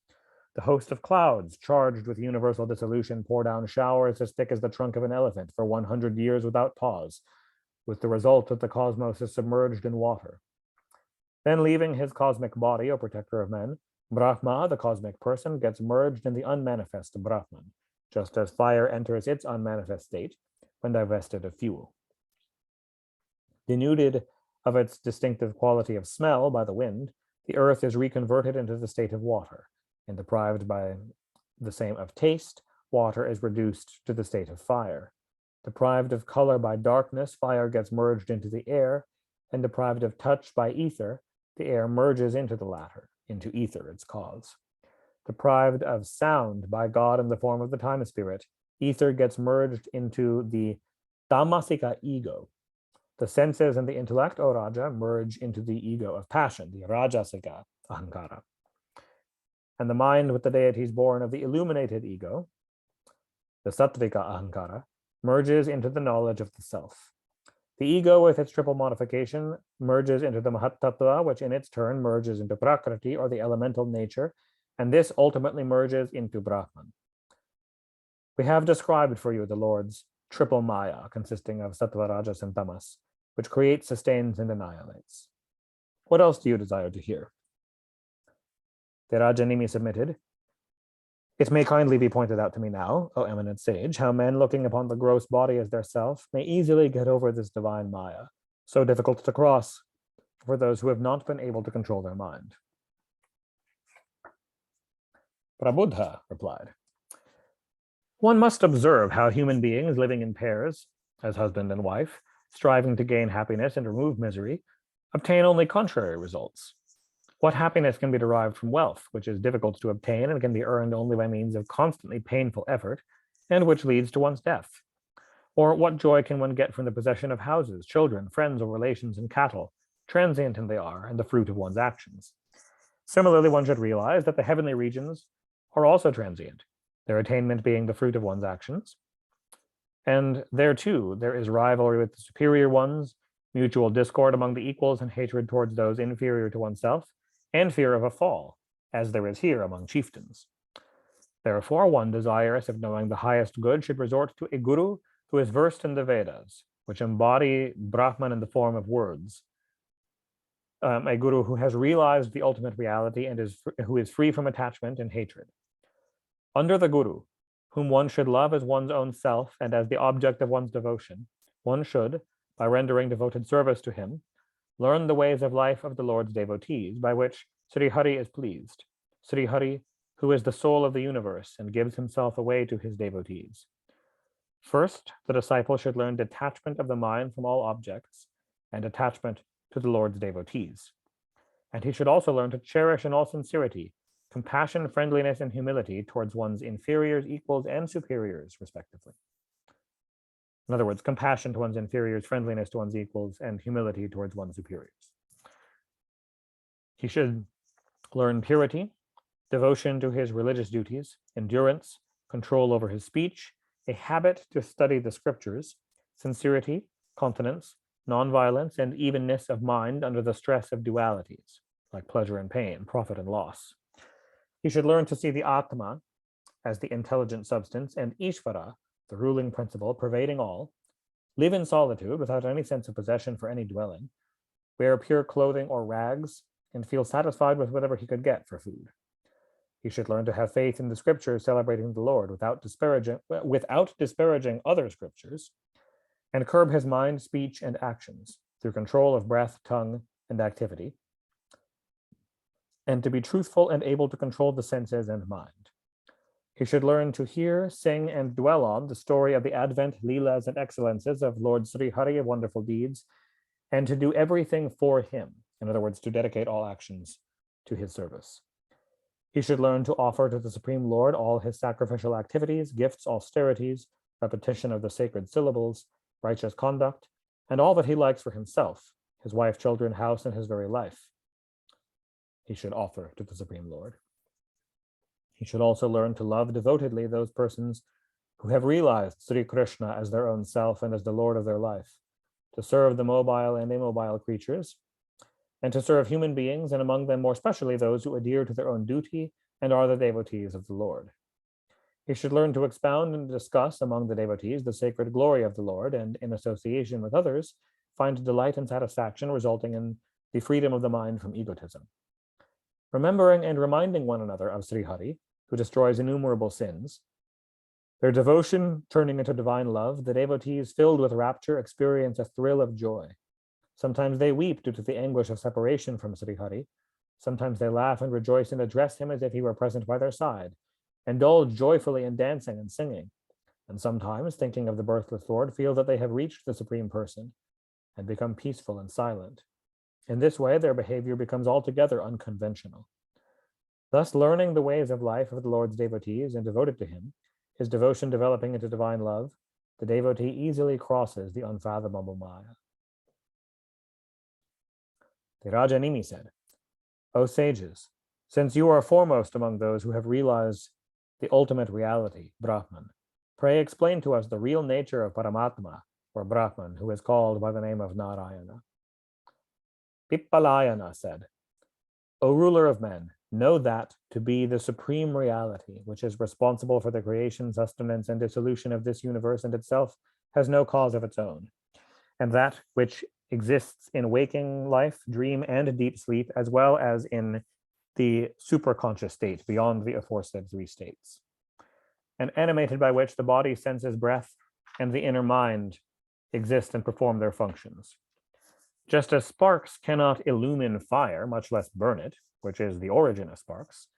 A: The host of clouds, charged with universal dissolution, pour down showers as thick as the trunk of an elephant for 100 years without pause, with the result that the cosmos is submerged in water. Then, leaving his cosmic body, or protector of men, Brahma, the cosmic person, gets merged in the unmanifest Brahman, just as fire enters its unmanifest state when divested of fuel. Denuded of its distinctive quality of smell by the wind, the earth is reconverted into the state of water, and deprived by the same of taste, water is reduced to the state of fire. Deprived of color by darkness, fire gets merged into the air, and deprived of touch by ether, the air merges into the latter, into ether, its cause. Deprived of sound by God in the form of the time spirit, ether gets merged into the tamasika ego. The senses and the intellect, O Raja, merge into the ego of passion, the rajasika ahankara. And the mind with the deities born of the illuminated ego, the sattvika ahankara, merges into the knowledge of the self. The ego, with its triple modification, merges into the Mahatattva, which in its turn merges into Prakriti, or the elemental nature, and this ultimately merges into Brahman. We have described for you the Lord's triple Maya, consisting of Sattva, Rajas, and Tamas, which creates, sustains, and annihilates. What else do you desire to hear? The Rajanimi submitted, "It may kindly be pointed out to me now, O eminent sage, how men looking upon the gross body as their self may easily get over this divine Maya, so difficult to cross for those who have not been able to control their mind." Prabuddha replied, "One must observe how human beings living in pairs, as husband and wife, striving to gain happiness and remove misery, obtain only contrary results. What happiness can be derived from wealth, which is difficult to obtain and can be earned only by means of constantly painful effort, and which leads to one's death? Or what joy can one get from the possession of houses, children, friends, or relations, and cattle, transient they are, and the fruit of one's actions? Similarly, one should realize that the heavenly regions are also transient, their attainment being the fruit of one's actions. And there too, there is rivalry with the superior ones, mutual discord among the equals, and hatred towards those inferior to oneself, and fear of a fall, as there is here among chieftains. Therefore, one desirous of knowing the highest good should resort to a guru who is versed in the Vedas, which embody Brahman in the form of words. A guru who has realized the ultimate reality and who is free from attachment and hatred. Under the guru, whom one should love as one's own self and as the object of one's devotion, one should, by rendering devoted service to him, learn the ways of life of the Lord's devotees, by which Sri Hari is pleased. Sri Hari, who is the soul of the universe and gives himself away to his devotees. First, the disciple should learn detachment of the mind from all objects and attachment to the Lord's devotees. And he should also learn to cherish in all sincerity compassion, friendliness, and humility towards one's inferiors, equals, and superiors, respectively. In other words, compassion to one's inferiors, friendliness to one's equals, and humility towards one's superiors. He should learn purity, devotion to his religious duties, endurance, control over his speech, a habit to study the scriptures, sincerity, continence, nonviolence, and evenness of mind under the stress of dualities, like pleasure and pain, profit and loss. He should learn to see the Atma as the intelligent substance and Ishvara, the ruling principle pervading all, live in solitude without any sense of possession for any dwelling, wear pure clothing or rags, and feel satisfied with whatever he could get for food. He should learn to have faith in the scriptures celebrating the Lord without disparaging other scriptures, and curb his mind, speech, and actions through control of breath, tongue, and activity, and to be truthful and able to control the senses and mind. He should learn to hear, sing, and dwell on the story of the advent, leelas, and excellences of Lord Sri Hari of wonderful deeds, and to do everything for him. In other words, to dedicate all actions to his service. He should learn to offer to the Supreme Lord all his sacrificial activities, gifts, austerities, repetition of the sacred syllables, righteous conduct, and all that he likes for himself, his wife, children, house, and his very life. He should offer to the Supreme Lord. He should also learn to love devotedly those persons who have realized Sri Krishna as their own self and as the Lord of their life, to serve the mobile and immobile creatures, and to serve human beings, and among them more especially those who adhere to their own duty and are the devotees of the Lord. He should learn to expound and discuss among the devotees the sacred glory of the Lord, and in association with others, find delight and satisfaction resulting in the freedom of the mind from egotism. Remembering and reminding one another of Sri Hari, who destroys innumerable sins, their devotion turning into divine love, the devotees filled with rapture experience a thrill of joy. Sometimes they weep due to the anguish of separation from Sri Hari. Sometimes they laugh and rejoice and address him as if he were present by their side, indulge joyfully in dancing and singing, and sometimes, thinking of the birthless Lord, feel that they have reached the Supreme Person and become peaceful and silent. In this way, their behavior becomes altogether unconventional. Thus, learning the ways of life of the Lord's devotees and devoted to him, his devotion developing into divine love, the devotee easily crosses the unfathomable Maya. The Rajanini said, "O sages, since you are foremost among those who have realized the ultimate reality, Brahman, pray explain to us the real nature of Paramatma, or Brahman, who is called by the name of Narayana." Pippalayana said, "O ruler of men, know that to be the supreme reality, which is responsible for the creation, sustenance, and dissolution of this universe and itself has no cause of its own, and that which exists in waking life, dream, and deep sleep, as well as in the superconscious state beyond the aforesaid three states, and animated by which the body, senses, breath, and the inner mind exist and perform their functions. Just as sparks cannot illumine fire, much less burn it, which is the origin of sparks,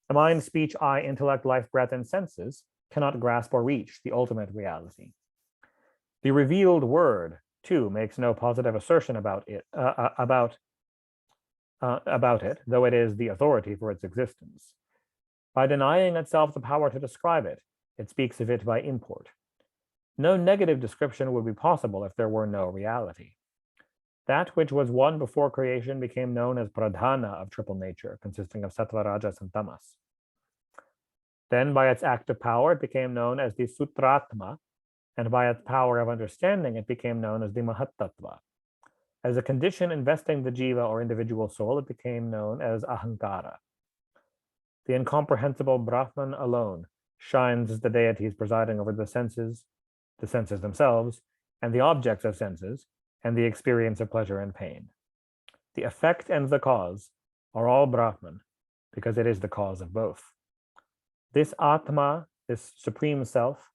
A: the mind, speech, eye, intellect, life, breath, and senses cannot grasp or reach the ultimate reality. The revealed word, too, makes no positive assertion about it, though it is the authority for its existence. By denying itself the power to describe it, it speaks of it by import. No negative description would be possible if there were no reality. That which was one before creation became known as pradhana of triple nature, consisting of sattva, rajas, and tamas. Then by its active power, it became known as the sutratma, and by its power of understanding, it became known as the mahattattva. As a condition investing the jiva or individual soul, it became known as ahankara. The incomprehensible Brahman alone shines as the deities presiding over the senses themselves, and the objects of senses, and the experience of pleasure and pain. The effect and the cause are all Brahman, because it is the cause of both. This Atma, this supreme self,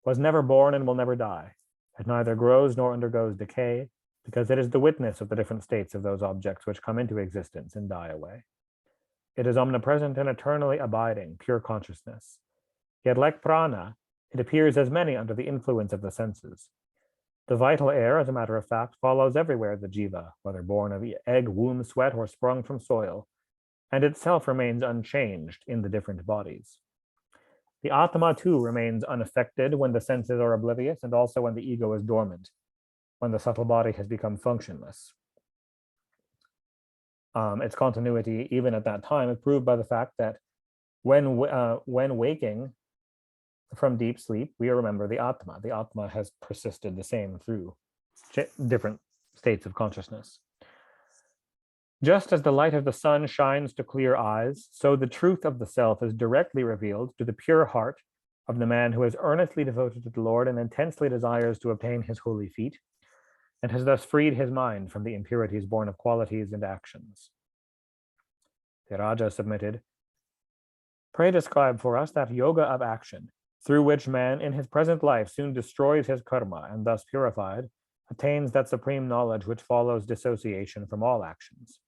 A: was never born and will never die. It neither grows nor undergoes decay, because it is the witness of the different states of those objects which come into existence and die away. It is omnipresent and eternally abiding, pure consciousness. Yet like prana, it appears as many under the influence of the senses. The vital air, as a matter of fact, follows everywhere the jiva, whether born of egg, womb, sweat, or sprung from soil, and itself remains unchanged in the different bodies. The Atma too remains unaffected when the senses are oblivious, and also when the ego is dormant, when the subtle body has become functionless. Its continuity, even at that time, is proved by the fact that when waking from deep sleep, we remember the Atma. The Atma has persisted the same through different states of consciousness. Just as the light of the sun shines to clear eyes, so the truth of the self is directly revealed to the pure heart of the man who is earnestly devoted to the Lord and intensely desires to obtain his holy feet, and has thus freed his mind from the impurities born of qualities and actions. The Raja submitted, "Pray describe for us that yoga of action, through which man in his present life soon destroys his karma and thus purified, attains that supreme knowledge which follows dissociation from all actions.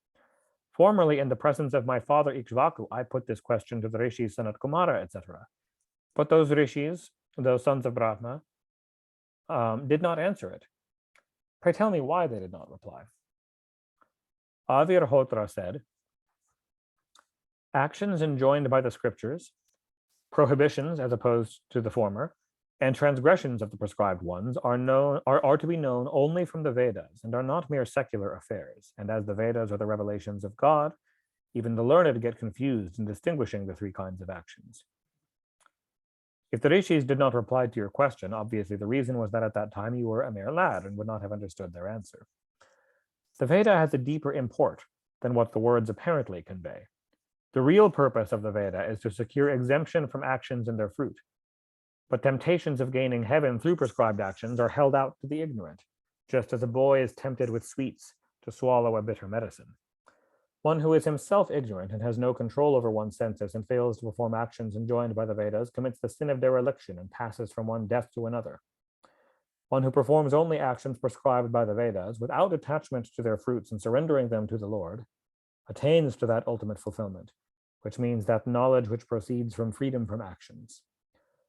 A: Formerly, in the presence of my father Ikshvaku, I put this question to the rishis Sanat Kumara, etc. But those rishis, those sons of Brahma, did not answer it. Pray tell me why they did not reply." Avirhotra said, "Actions enjoined by the scriptures, prohibitions as opposed to the former, and transgressions of the prescribed ones are to be known only from the Vedas and are not mere secular affairs. And as the Vedas are the revelations of God, even the learned get confused in distinguishing the three kinds of actions." If the rishis did not reply to your question, obviously the reason was that at that time you were a mere lad and would not have understood their answer. The Veda has a deeper import than what the words apparently convey. The real purpose of the Veda is to secure exemption from actions and their fruit. But temptations of gaining heaven through prescribed actions are held out to the ignorant, just as a boy is tempted with sweets to swallow a bitter medicine. One who is himself ignorant and has no control over one's senses and fails to perform actions enjoined by the Vedas commits the sin of dereliction and passes from one death to another. One who performs only actions prescribed by the Vedas without attachment to their fruits and surrendering them to the Lord attains to that ultimate fulfillment, which means that knowledge which proceeds from freedom from actions.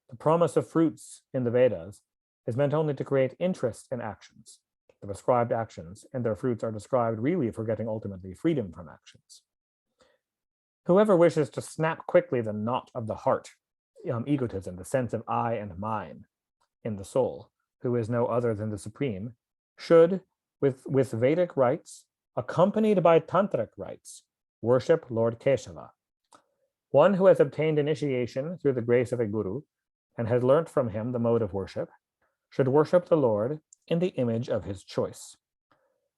A: The promise of fruits in the Vedas is meant only to create interest in actions. The prescribed actions and their fruits are described really for getting ultimately freedom from actions. Whoever wishes to snap quickly the knot of the heart, egotism, the sense of I and mine in the soul, who is no other than the Supreme, should, with Vedic rites, accompanied by Tantric rites, worship Lord Keshava. One who has obtained initiation through the grace of a guru and has learnt from him the mode of worship should worship the Lord in the image of his choice.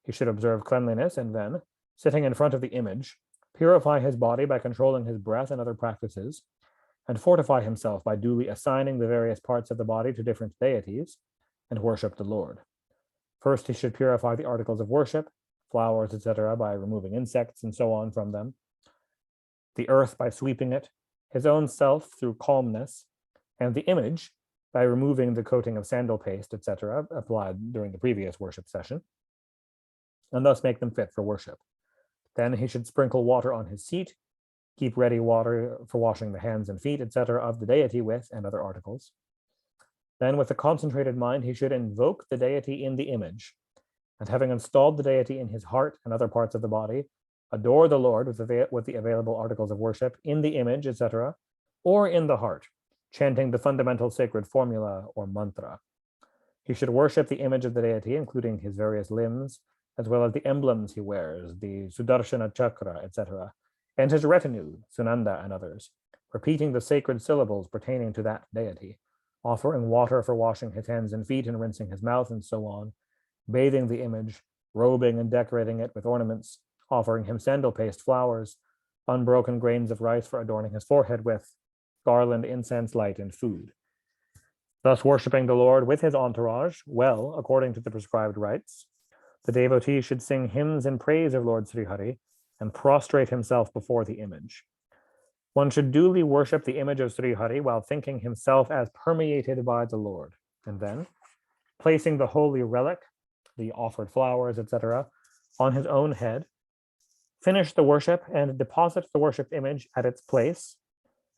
A: He should observe cleanliness and then, sitting in front of the image, purify his body by controlling his breath and other practices, and fortify himself by duly assigning the various parts of the body to different deities, and worship the Lord. First, he should purify the articles of worship, flowers, etc., by removing insects and so on from them, the earth by sweeping it, his own self through calmness, and the image by removing the coating of sandal paste, etc., applied during the previous worship session, and thus make them fit for worship. Then he should sprinkle water on his seat, keep ready water for washing the hands and feet, etc., of the deity with and other articles. Then with a concentrated mind, he should invoke the deity in the image, and having installed the deity in his heart and other parts of the body, adore the Lord with the available articles of worship in the image, etc., or in the heart, chanting the fundamental sacred formula or mantra. He should worship the image of the deity, including his various limbs, as well as the emblems he wears, the Sudarshana chakra, etc., and his retinue, Sunanda and others, repeating the sacred syllables pertaining to that deity, offering water for washing his hands and feet and rinsing his mouth, and so on, bathing the image, robing and decorating it with ornaments, offering him sandal paste, flowers, unbroken grains of rice for adorning his forehead with, garland, incense, light, and food. Thus worshipping the Lord with his entourage, well, according to the prescribed rites, the devotee should sing hymns in praise of Lord Srihari and prostrate himself before the image. One should duly worship the image of Srihari while thinking himself as permeated by the Lord, and then, placing the holy relic, the offered flowers, etc., on his own head, finish the worship and deposit the worshipped image at its place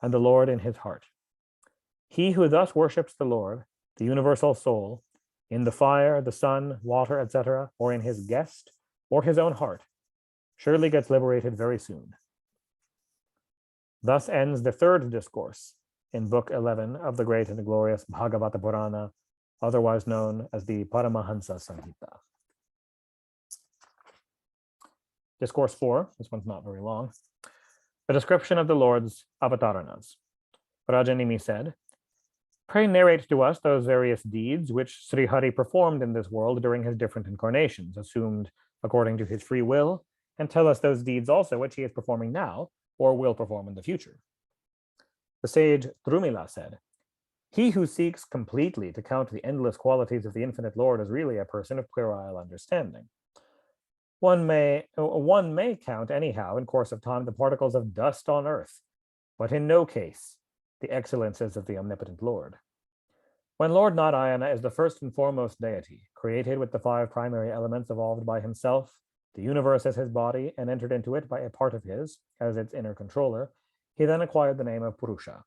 A: and the Lord in his heart. He who thus worships the Lord, the universal soul, in the fire, the sun, water, etc., or in his guest or his own heart, surely gets liberated very soon. Thus ends the third discourse in Book 11 of the great and glorious Bhagavata Purana, otherwise known as the Paramahansa Samhita. Discourse 4, this one's not very long. A description of the Lord's avataranas. Rajanimi said, "Pray narrate to us those various deeds which Srihari performed in this world during his different incarnations, assumed according to his free will, and tell us those deeds also which he is performing now, or will perform in the future." The sage Drumila said, "He who seeks completely to count the endless qualities of the infinite Lord is really a person of puerile understanding. One may count anyhow in course of time the particles of dust on earth, but in no case the excellences of the omnipotent Lord. When Lord Narayana is the first and foremost deity, created with the 5 primary elements evolved by himself, the universe as his body, and entered into it by a part of his, as its inner controller, he then acquired the name of Purusha.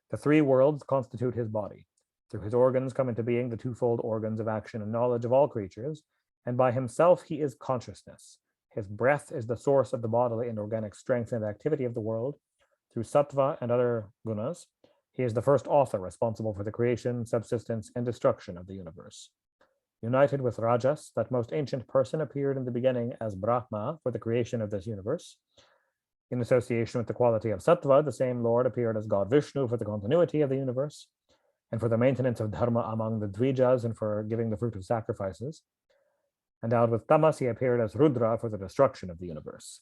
A: The 3 worlds constitute his body. Through his organs come into being the twofold organs of action and knowledge of all creatures, and by himself he is consciousness. His breath is the source of the bodily and organic strength and activity of the world. Through sattva and other gunas, he is the first author responsible for the creation, subsistence, and destruction of the universe. United with Rajas, that most ancient person appeared in the beginning as Brahma for the creation of this universe. In association with the quality of sattva, the same Lord appeared as God Vishnu for the continuity of the universe, and for the maintenance of dharma among the Dvijas and for giving the fruit of sacrifices. Endowed with tamas, he appeared as Rudra for the destruction of the universe.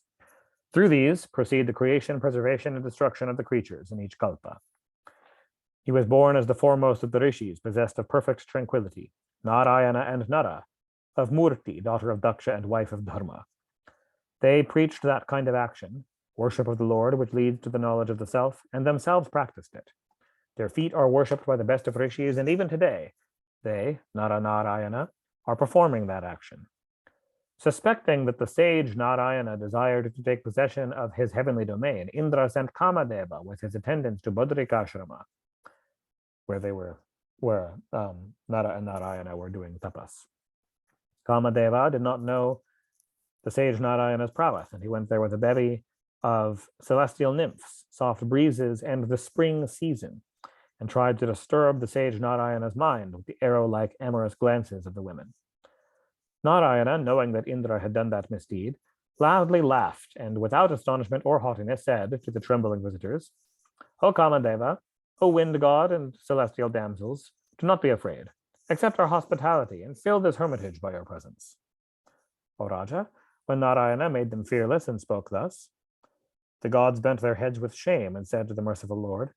A: Through these proceed the creation, preservation, and destruction of the creatures in each kalpa. He was born as the foremost of the rishis, possessed of perfect tranquility, Narayana and Nara, of Murti, daughter of Daksha and wife of Dharma. They preached that kind of action, worship of the Lord, which leads to the knowledge of the self, and themselves practiced it. Their feet are worshipped by the best of rishis, and even today, they, Nara Narayana, are performing that action. Suspecting that the sage Narayana desired to take possession of his heavenly domain, Indra sent Kamadeva with his attendants to Badrikashrama, where Nara and Narayana were doing tapas. Kamadeva did not know the sage Narayana's prowess, and he went there with a bevy of celestial nymphs, soft breezes, and the spring season, and tried to disturb the sage Narayana's mind with the arrow-like amorous glances of the women. Narayana, knowing that Indra had done that misdeed, loudly laughed, and without astonishment or haughtiness said to the trembling visitors, "O Kamadeva, O wind god and celestial damsels, do not be afraid. Accept our hospitality and fill this hermitage by your presence." O Raja, when Narayana made them fearless and spoke thus, the gods bent their heads with shame and said to the merciful Lord,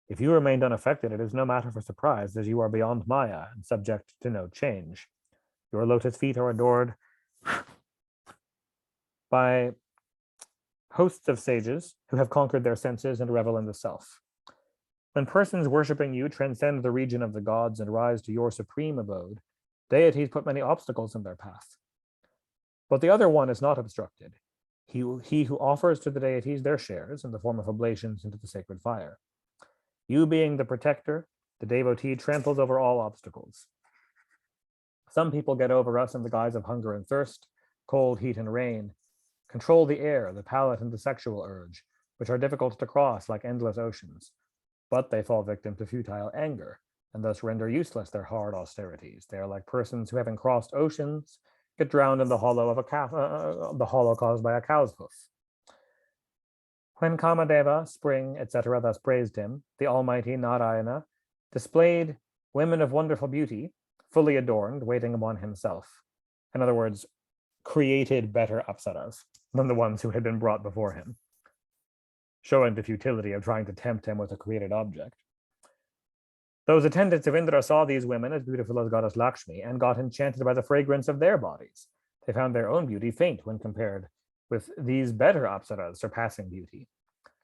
A: "If you remained unaffected, it is no matter for surprise, as you are beyond Maya and subject to no change. Your lotus feet are adored by hosts of sages who have conquered their senses and revel in the self. When persons worshipping you transcend the region of the gods and rise to your supreme abode, deities put many obstacles in their path. But the other one is not obstructed. He who offers to the deities their shares in the form of oblations into the sacred fire. You being the protector, the devotee tramples over all obstacles. Some people get over us in the guise of hunger and thirst, cold, heat, and rain, control the air, the palate, and the sexual urge, which are difficult to cross like endless oceans. But they fall victim to futile anger, and thus render useless their hard austerities. They are like persons who, having crossed oceans, get drowned in the hollow of the hollow caused by a cow's hoof. When Kamadeva, Spring, etc., thus praised him, the almighty Narayana displayed women of wonderful beauty, fully adorned, waiting upon himself. In other words, created better apsaras than the ones who had been brought before him, showing the futility of trying to tempt him with a created object. Those attendants of Indra saw these women as beautiful as goddess Lakshmi and got enchanted by the fragrance of their bodies. They found their own beauty faint when compared with these better apsaras surpassing beauty.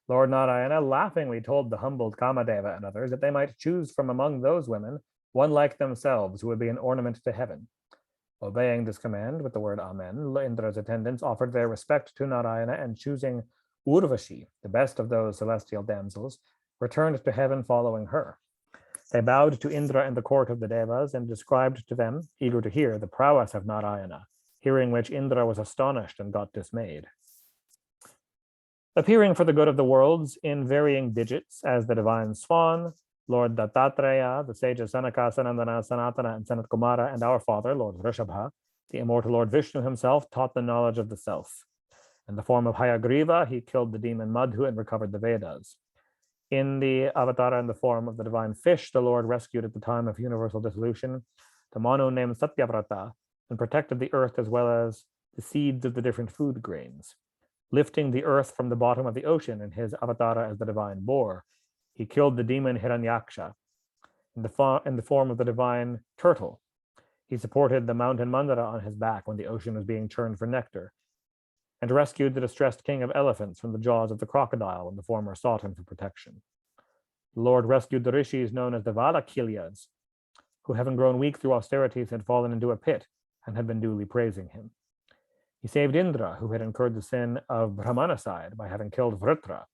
A: Lord Narayana laughingly told the humbled Kamadeva and others that they might choose from among those women one like themselves who would be an ornament to heaven. Obeying this command with the word Amen, Indra's attendants offered their respect to Narayana and, choosing Urvashi, the best of those celestial damsels, returned to heaven following her. They bowed to Indra in the court of the Devas and described to them, eager to hear, the prowess of Narayana, hearing which Indra was astonished and got dismayed. Appearing for the good of the worlds in varying digits as the divine swan, Lord Dattatreya, the sages Janaka, Sanandana, Sanatana, and Sanat Kumara, and our father, Lord Vrishabha, the immortal Lord Vishnu himself, taught the knowledge of the self. In the form of Hayagriva, he killed the demon Madhu and recovered the Vedas. In the avatar in the form of the divine fish, the Lord rescued at the time of universal dissolution the Manu named Satyavrata and protected the earth as well as the seeds of the different food grains. Lifting the earth from the bottom of the ocean in his avatar as the divine boar, he killed the demon Hiranyaksha. In the form of the divine turtle, he supported the mountain Mandara on his back when the ocean was being churned for nectar, and rescued the distressed king of elephants from the jaws of the crocodile when the former sought him for protection. The Lord rescued the rishis known as the Valakilyas, who, having grown weak through austerities, had fallen into a pit and had been duly praising him. He saved Indra, who had incurred the sin of Brahmanacide by having killed Vritra,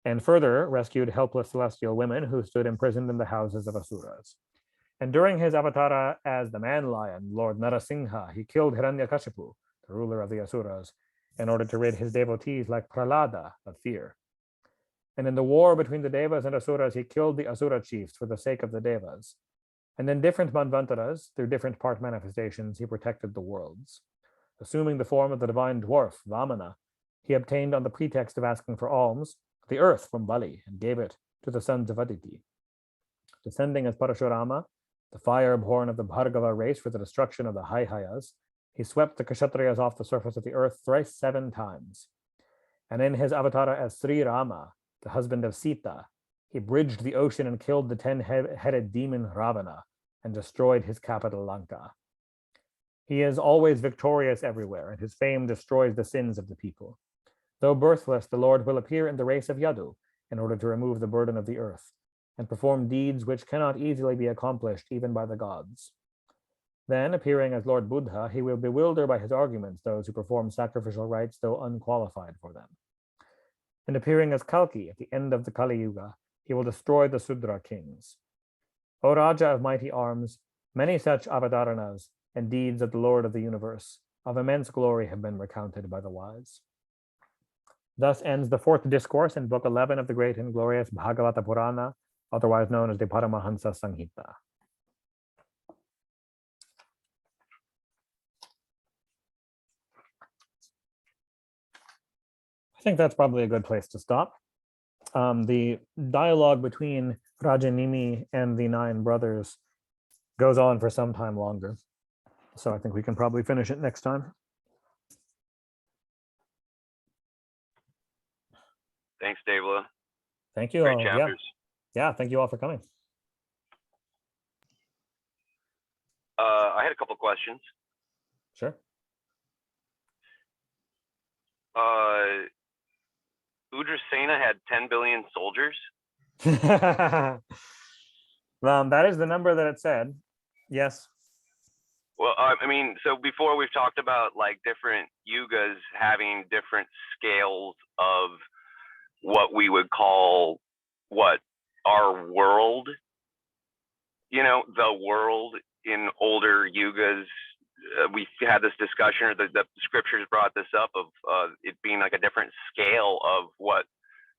A: and further rescued helpless celestial women who stood imprisoned in the houses of Asuras. And during his avatara as the man-lion, Lord Narasingha, he killed Hiranyakashipu, the ruler of the Asuras, in order to rid his devotees like Prahlada of fear. And in the war between the Devas and Asuras, he killed the Asura chiefs for the sake of the Devas. And in different Manvantaras, through different part manifestations, he protected the worlds. Assuming the form of the divine dwarf, Vamana, he obtained on the pretext of asking for alms the earth from Bali and gave it to the sons of Aditi. Descending as Parashurama, the fire-born of the Bhargava race for the destruction of the Haihayas, he swept the Kshatriyas off the surface of the earth thrice 7 times. And in his avatar as Sri Rama, the husband of Sita, he bridged the ocean and killed the 10-headed demon Ravana and destroyed his capital Lanka. He is always victorious everywhere, and his fame destroys the sins of the people. Though birthless, the Lord will appear in the race of Yadu in order to remove the burden of the earth and perform deeds which cannot easily be accomplished even by the gods. Then, appearing as Lord Buddha, he will bewilder by his arguments those who perform sacrificial rites though unqualified for them. And appearing as Kalki at the end of the Kali Yuga, he will destroy the Sudra kings. O Raja of mighty arms, many such avataranas and deeds of the Lord of the universe of immense glory have been recounted by the wise. Thus ends the 4th discourse in Book 11 of the great and glorious Bhagavata Purana, otherwise known as the Paramahansa Samhita. I think that's probably a good place to stop. The dialogue between Rajanimi and the 9 brothers goes on for some time longer, so I think we can probably finish it next time.
B: Thanks, Devla.
A: Thank you.
B: Great chapters.
A: Yeah, thank you all for coming.
B: I had a couple questions.
A: Sure.
B: Udrasena had 10 billion soldiers.
A: That is the number that it said. Yes.
B: Well, I mean, so before we've talked about like different yugas having different scales of what we would call our world, the world in older yugas, we had this discussion, or the scriptures brought this up, of it being like a different scale of what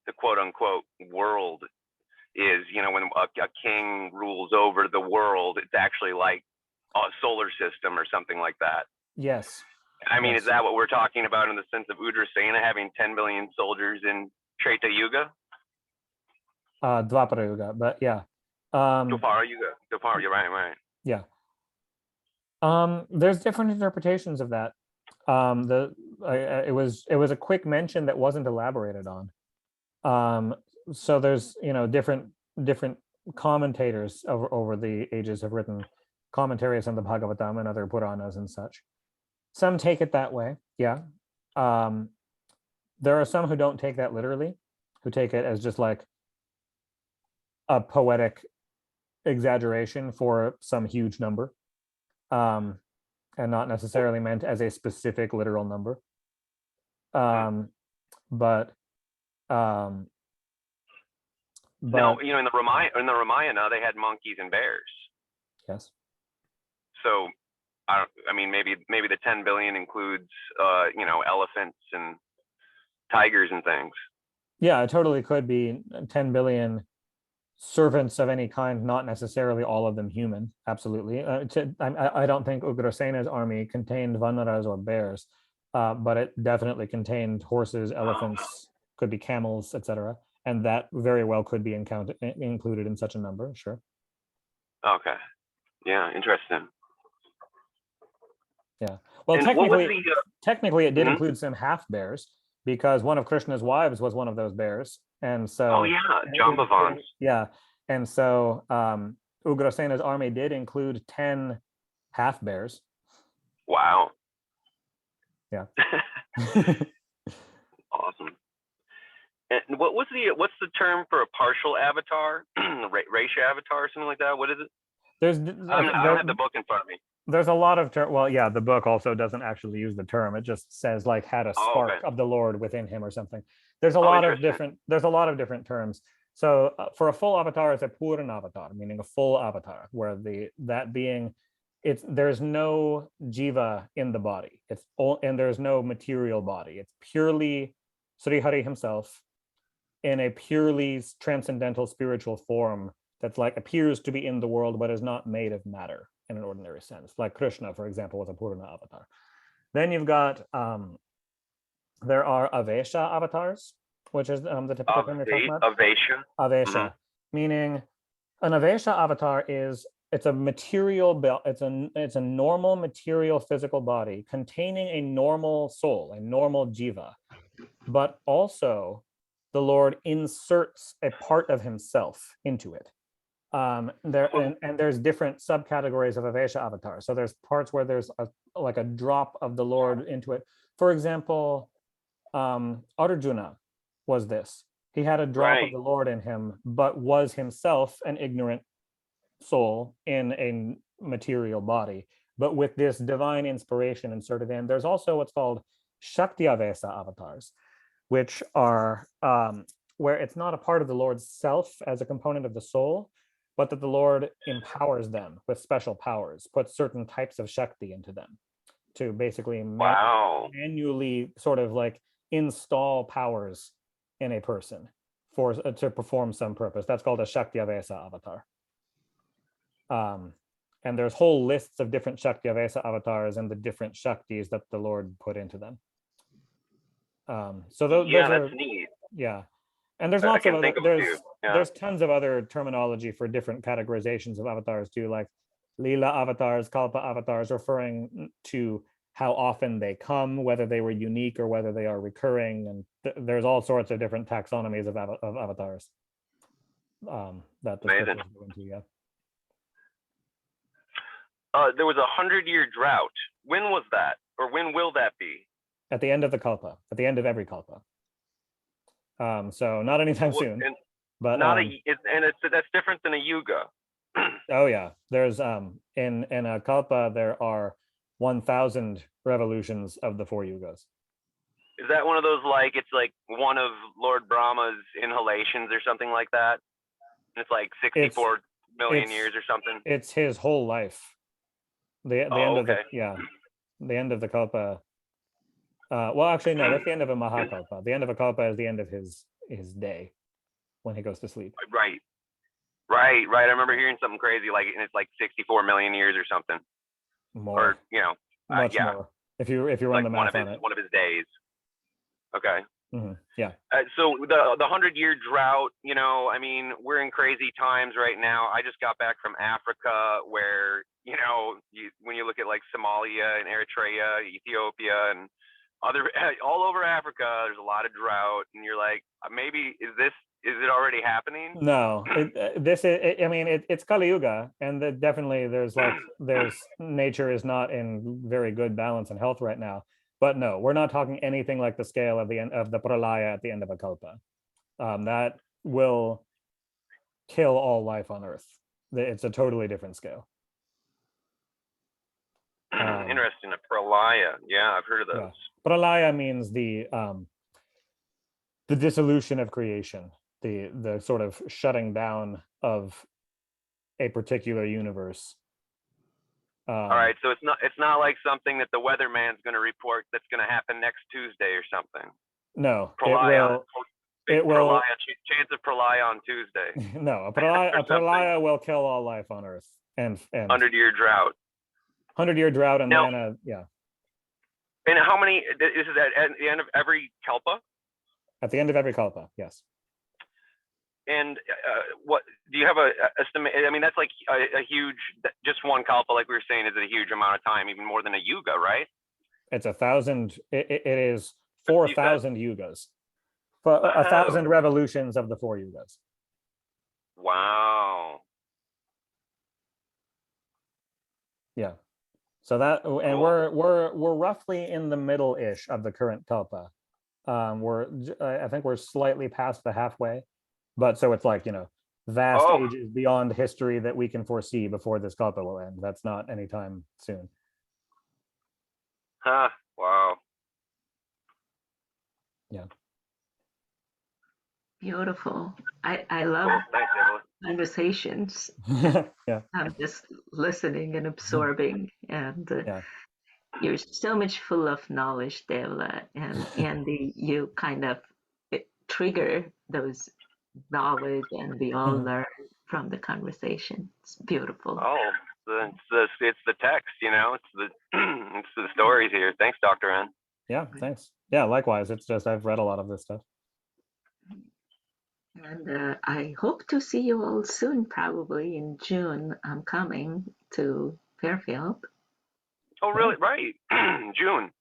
B: the quote unquote world is. When a king rules over the world, it's actually like a solar system or something like that.
A: Yes.
B: I mean,
A: Yes.
B: is that what we're talking about in the sense of Udrasena having 10 billion soldiers in Treta Yuga?
A: Dwapara Yuga, but yeah.
B: Dwapara Yuga. Dwapara, you're right.
A: Yeah. There's different interpretations of that. It was a quick mention that wasn't elaborated on. So there's different commentators over the ages have written commentaries on the Bhagavatam and other Puranas and such. Some take it that way, yeah. There are some who don't take that literally, who take it as just like a poetic exaggeration for some huge number, and not necessarily meant as a specific literal number. But
B: no, in the Ramayana, they had monkeys and bears.
A: Yes.
B: So, I mean, maybe the 10 billion includes, elephants and tigers and things.
A: Yeah, it totally could be 10 billion servants of any kind, not necessarily all of them human. Absolutely. I don't think Ugrasena's army contained Vanaras or bears, but it definitely contained horses, elephants, could be camels, etc. And that very well could be included in such a number, sure.
B: Okay. Yeah, interesting.
A: Yeah. Well, technically it did include some half bears, because one of Krishna's wives was one of those bears. And so,
B: oh yeah, Jambavans.
A: Yeah. And so Ugrasena's army did include 10 half bears.
B: Wow.
A: Yeah.
B: Awesome. And what's the term for a partial avatar? Ratio avatar or something like that? What is it? I don't have the book in front of me.
A: There's a lot of well, yeah, the book also doesn't actually use the term. It just says like had a spark of the Lord within him or something. There's a lot of different terms. So for a full avatar, it's a Purana avatar, meaning a full avatar, where there's no jiva in the body. And there's no material body. It's purely Sri Hari himself in a purely transcendental spiritual form that's like appears to be in the world but is not made of matter in an ordinary sense, like Krishna, for example, was a Purana avatar. Then you've got there are Avesha avatars, which is the typical term you're talking about. Avesha, meaning an Avesha avatar it's a material, it's a normal material physical body containing a normal soul, a normal jiva, but also the Lord inserts a part of himself into it. There's different subcategories of Avesha avatars. So there's parts where there's like a drop of the Lord into it. For example, Arjuna was this. He had a drop of the Lord in him, but was himself an ignorant soul in a material body, but with this divine inspiration inserted in. There's also what's called Shakti Avesa avatars, which are where it's not a part of the Lord's self as a component of the soul, but that the Lord empowers them with special powers, puts certain types of Shakti into them to basically manually sort of like install powers in a person to perform some purpose. That's called a Shakti Avesa avatar. And there's whole lists of different Shakti Avesa avatars and the different Shaktis that the Lord put into them. So those
B: that's neat.
A: Yeah. And there's lots of there's tons of other terminology for different categorizations of avatars too, like Leela avatars, Kalpa avatars, referring to how often they come, whether they were unique or whether they are recurring, and there's all sorts of different taxonomies of avatars. That the scriptures go into, yeah.
B: There was 100-year drought. When was that, or when will that be?
A: At the end of the kalpa, at the end of every kalpa. So not anytime soon, but
B: that's different than a yuga.
A: Oh yeah, there's in a kalpa there are 1,000 revolutions of the 4 yugas.
B: Is that one of those, like it's like one of Lord Brahma's inhalations or something like that? It's like 64 million years or something.
A: It's his whole life. The end of the the end of the kalpa. Well, actually, no, that's the end of a mahakalpa. The end of a kalpa is the end of his day when he goes to sleep.
B: Right. I remember hearing something crazy like it's like 64 million years or something.
A: More.
B: Or
A: much more. If you run
B: like
A: the math on it.
B: One of his days. Okay.
A: Yeah.
B: So the 100-year drought, I mean, we're in crazy times right now. I just got back from Africa where, when you look at like Somalia and Eritrea, Ethiopia and all over Africa, there's a lot of drought. And you're like, maybe is it already happening?
A: No, it's Kali Yuga, and definitely there's nature is not in very good balance and health right now. But no, we're not talking anything like the scale of the end of the pralaya at the end of a kalpa. That will kill all life on Earth. It's a totally different scale.
B: Interesting, a pralaya. Yeah, I've heard of those.
A: Yeah. Pralaya means the dissolution of creation, the sort of shutting down of a particular universe.
B: All right, so it's not like something that the weatherman's going to report that's going to happen next Tuesday or something.
A: No,
B: it will. Chance of pralaya on Tuesday.
A: No, a pralaya will kill all life on Earth and
B: 100-year drought.
A: 100-year drought and
B: now,
A: then
B: And how many? This is at the end of every kalpa.
A: At the end of every kalpa, yes.
B: And what do you have a estimate? I mean, that's like a huge. Just one kalpa, like we were saying, is a huge amount of time, even more than a yuga, right?
A: It's 1,000. It is 4,000 yugas. 1,000 revolutions of the 4 yugas.
B: Wow.
A: Yeah. So that, and we're roughly in the middle-ish of the current kalpa. I think we're slightly past the halfway, but so it's like vast ages beyond history that we can foresee before this kalpa will end. That's not anytime soon.
B: Huh. Wow.
C: Yeah. Beautiful. I love conversations.
A: Yeah.
C: I'm just listening and absorbing, and you're so much full of knowledge, Devla, and Andy, you kind of trigger those knowledge, and we all learn from the conversation. It's beautiful.
B: Oh, it's the text, it's the stories here. Thanks, Dr. N.
A: Yeah, thanks. Yeah, likewise. It's just I've read a lot of this stuff.
C: And I hope to see you all soon, probably in June. I'm coming to Fairfield.
B: Oh, really? Right. June.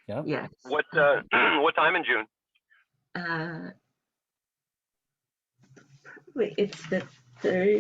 A: Yeah.
C: Yes.
B: What time in June?
C: It's the 3rd.